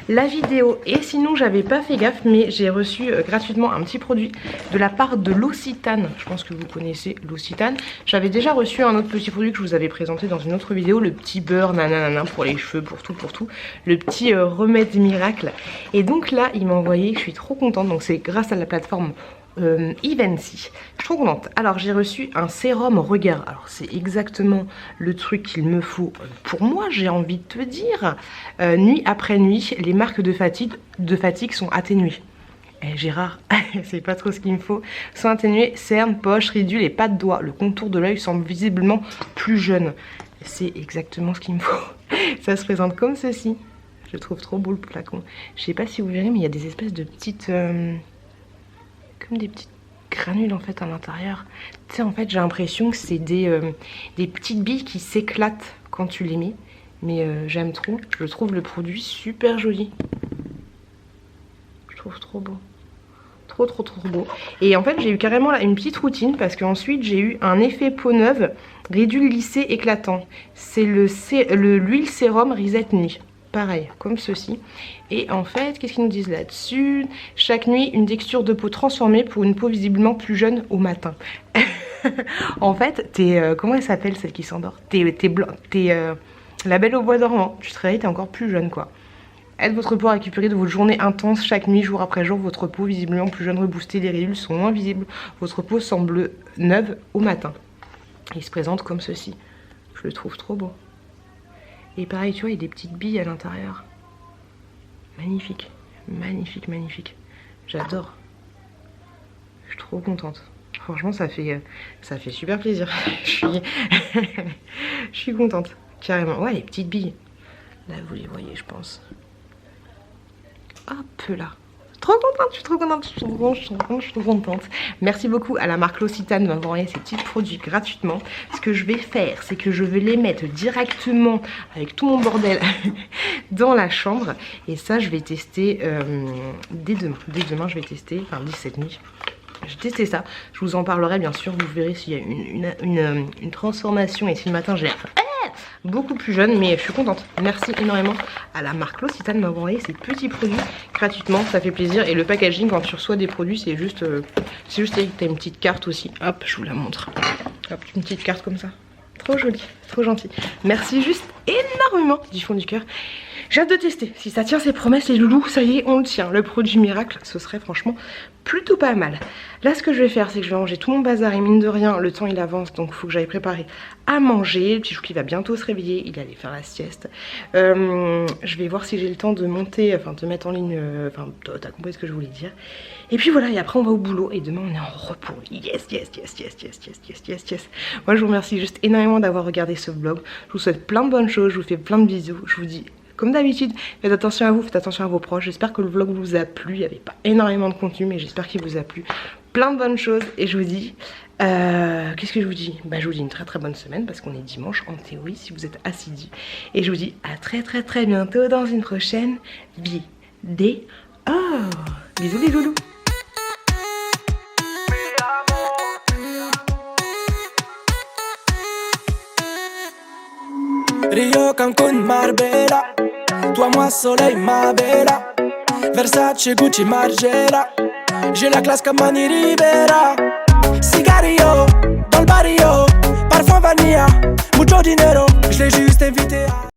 la vidéo. Et sinon j'avais pas fait gaffe, mais j'ai reçu gratuitement un petit produit de la part de L'Occitane. Je pense que vous connaissez L'Occitane. J'avais déjà reçu un autre petit produit que je vous avais présenté dans une autre vidéo, le petit beurre nanana pour les cheveux, pour tout, le petit remède miracle. Et donc là il m'a envoyé, je suis trop contente, donc c'est grâce à la plateforme Evency. Je suis trop contente. Alors j'ai reçu un sérum regard. Alors c'est exactement le truc qu'il me faut pour moi, j'ai envie de te dire. Nuit après nuit, les marques de fatigue sont atténuées. Gérard, c'est pas trop ce qu'il me faut. Sont atténuées, cernes, poches, ridules et pas de doigts. Le contour de l'œil semble visiblement plus jeune. C'est exactement ce qu'il me faut. Ça se présente comme ceci. Je trouve trop beau le flacon. Je sais pas si vous verrez, mais il y a des espèces de petites... comme des petites granules en fait à l'intérieur. Tu sais, en fait j'ai l'impression que c'est des petites billes qui s'éclatent quand tu les mets. Mais j'aime trop. Je trouve le produit super joli. Je trouve trop beau. Trop beau. Et en fait j'ai eu carrément là une petite routine parce qu'ensuite j'ai eu un effet peau neuve, ridule lissée éclatant. C'est l'huile sérum Reset Nuit. Pareil, comme ceci. Et en fait, qu'est-ce qu'ils nous disent là-dessus? Chaque nuit, une texture de peau transformée pour une peau visiblement plus jeune au matin. En fait, comment elle s'appelle celle qui s'endort? La belle au bois dormant. Tu te réveilles, t'es encore plus jeune quoi. Aide votre peau à récupérer de votre journée intense chaque nuit, jour après jour. Votre peau visiblement plus jeune, reboostée, les ridules sont moins visibles. Votre peau semble neuve au matin. Il se présente comme ceci. Je le trouve trop beau. Et pareil, tu vois, il y a des petites billes à l'intérieur. Magnifique. J'adore. Je suis trop contente. Franchement, ça fait super plaisir. Je suis contente. Carrément. Ouais, les petites billes. Là, vous les voyez, je pense. Hop là. Trop contente, je suis trop contente. Merci beaucoup à la marque L'Occitane de m'avoir envoyé ces petits produits gratuitement. Ce que je vais faire, c'est que je vais les mettre directement avec tout mon bordel dans la chambre. Et ça, je vais tester dès demain. Dès demain, je vais tester, enfin dès cette nuit. J'ai testé ça. Je vous en parlerai bien sûr. Vous verrez s'il y a une transformation. Et si le matin, j'ai beaucoup plus jeune, mais je suis contente. Merci énormément à la marque L'Occitane de m'avoir envoyé ces petits produits gratuitement, ça fait plaisir. Et le packaging quand tu reçois des produits, c'est juste avec t'as une petite carte aussi. Hop, je vous la montre. Hop, une petite carte comme ça. Trop jolie, trop gentil. Merci juste énormément du fond du cœur. J'ai hâte de tester. Si ça tient ses promesses, les loulous, ça y est, on le tient. Le produit miracle, ce serait franchement plutôt pas mal. Là, ce que je vais faire, c'est que je vais ranger tout mon bazar. Et mine de rien, le temps il avance, donc il faut que j'aille préparer à manger. Le petit chou qui va bientôt se réveiller, il allait faire la sieste. Je vais voir si j'ai le temps de monter, enfin de mettre en ligne, enfin t'as compris ce que je voulais dire. Et puis voilà, et après on va au boulot et demain on est en repos. Yes. Moi je vous remercie juste énormément d'avoir regardé ce vlog. Je vous souhaite plein de bonnes choses, je vous fais plein de bisous. Je vous dis comme d'habitude, faites attention à vous, faites attention à vos proches. J'espère que le vlog vous a plu. Il n'y avait pas énormément de contenu, mais j'espère qu'il vous a plu. Plein de bonnes choses. Et je vous dis, qu'est-ce que je vous dis? Bah, je vous dis une très bonne semaine parce qu'on est dimanche en théorie si vous êtes assidus. Et je vous dis à très bientôt dans une prochaine vidéo. Bisous les loulous. Rio, Cancun, Marbella. Toi, moi, soleil, ma bella. Versace, Gucci, Margiela. J'ai la classe comme Mani Rivera. Cigarillo, dans le barrio. Parfum vanilla, mucho dinero. Je l'ai juste invité à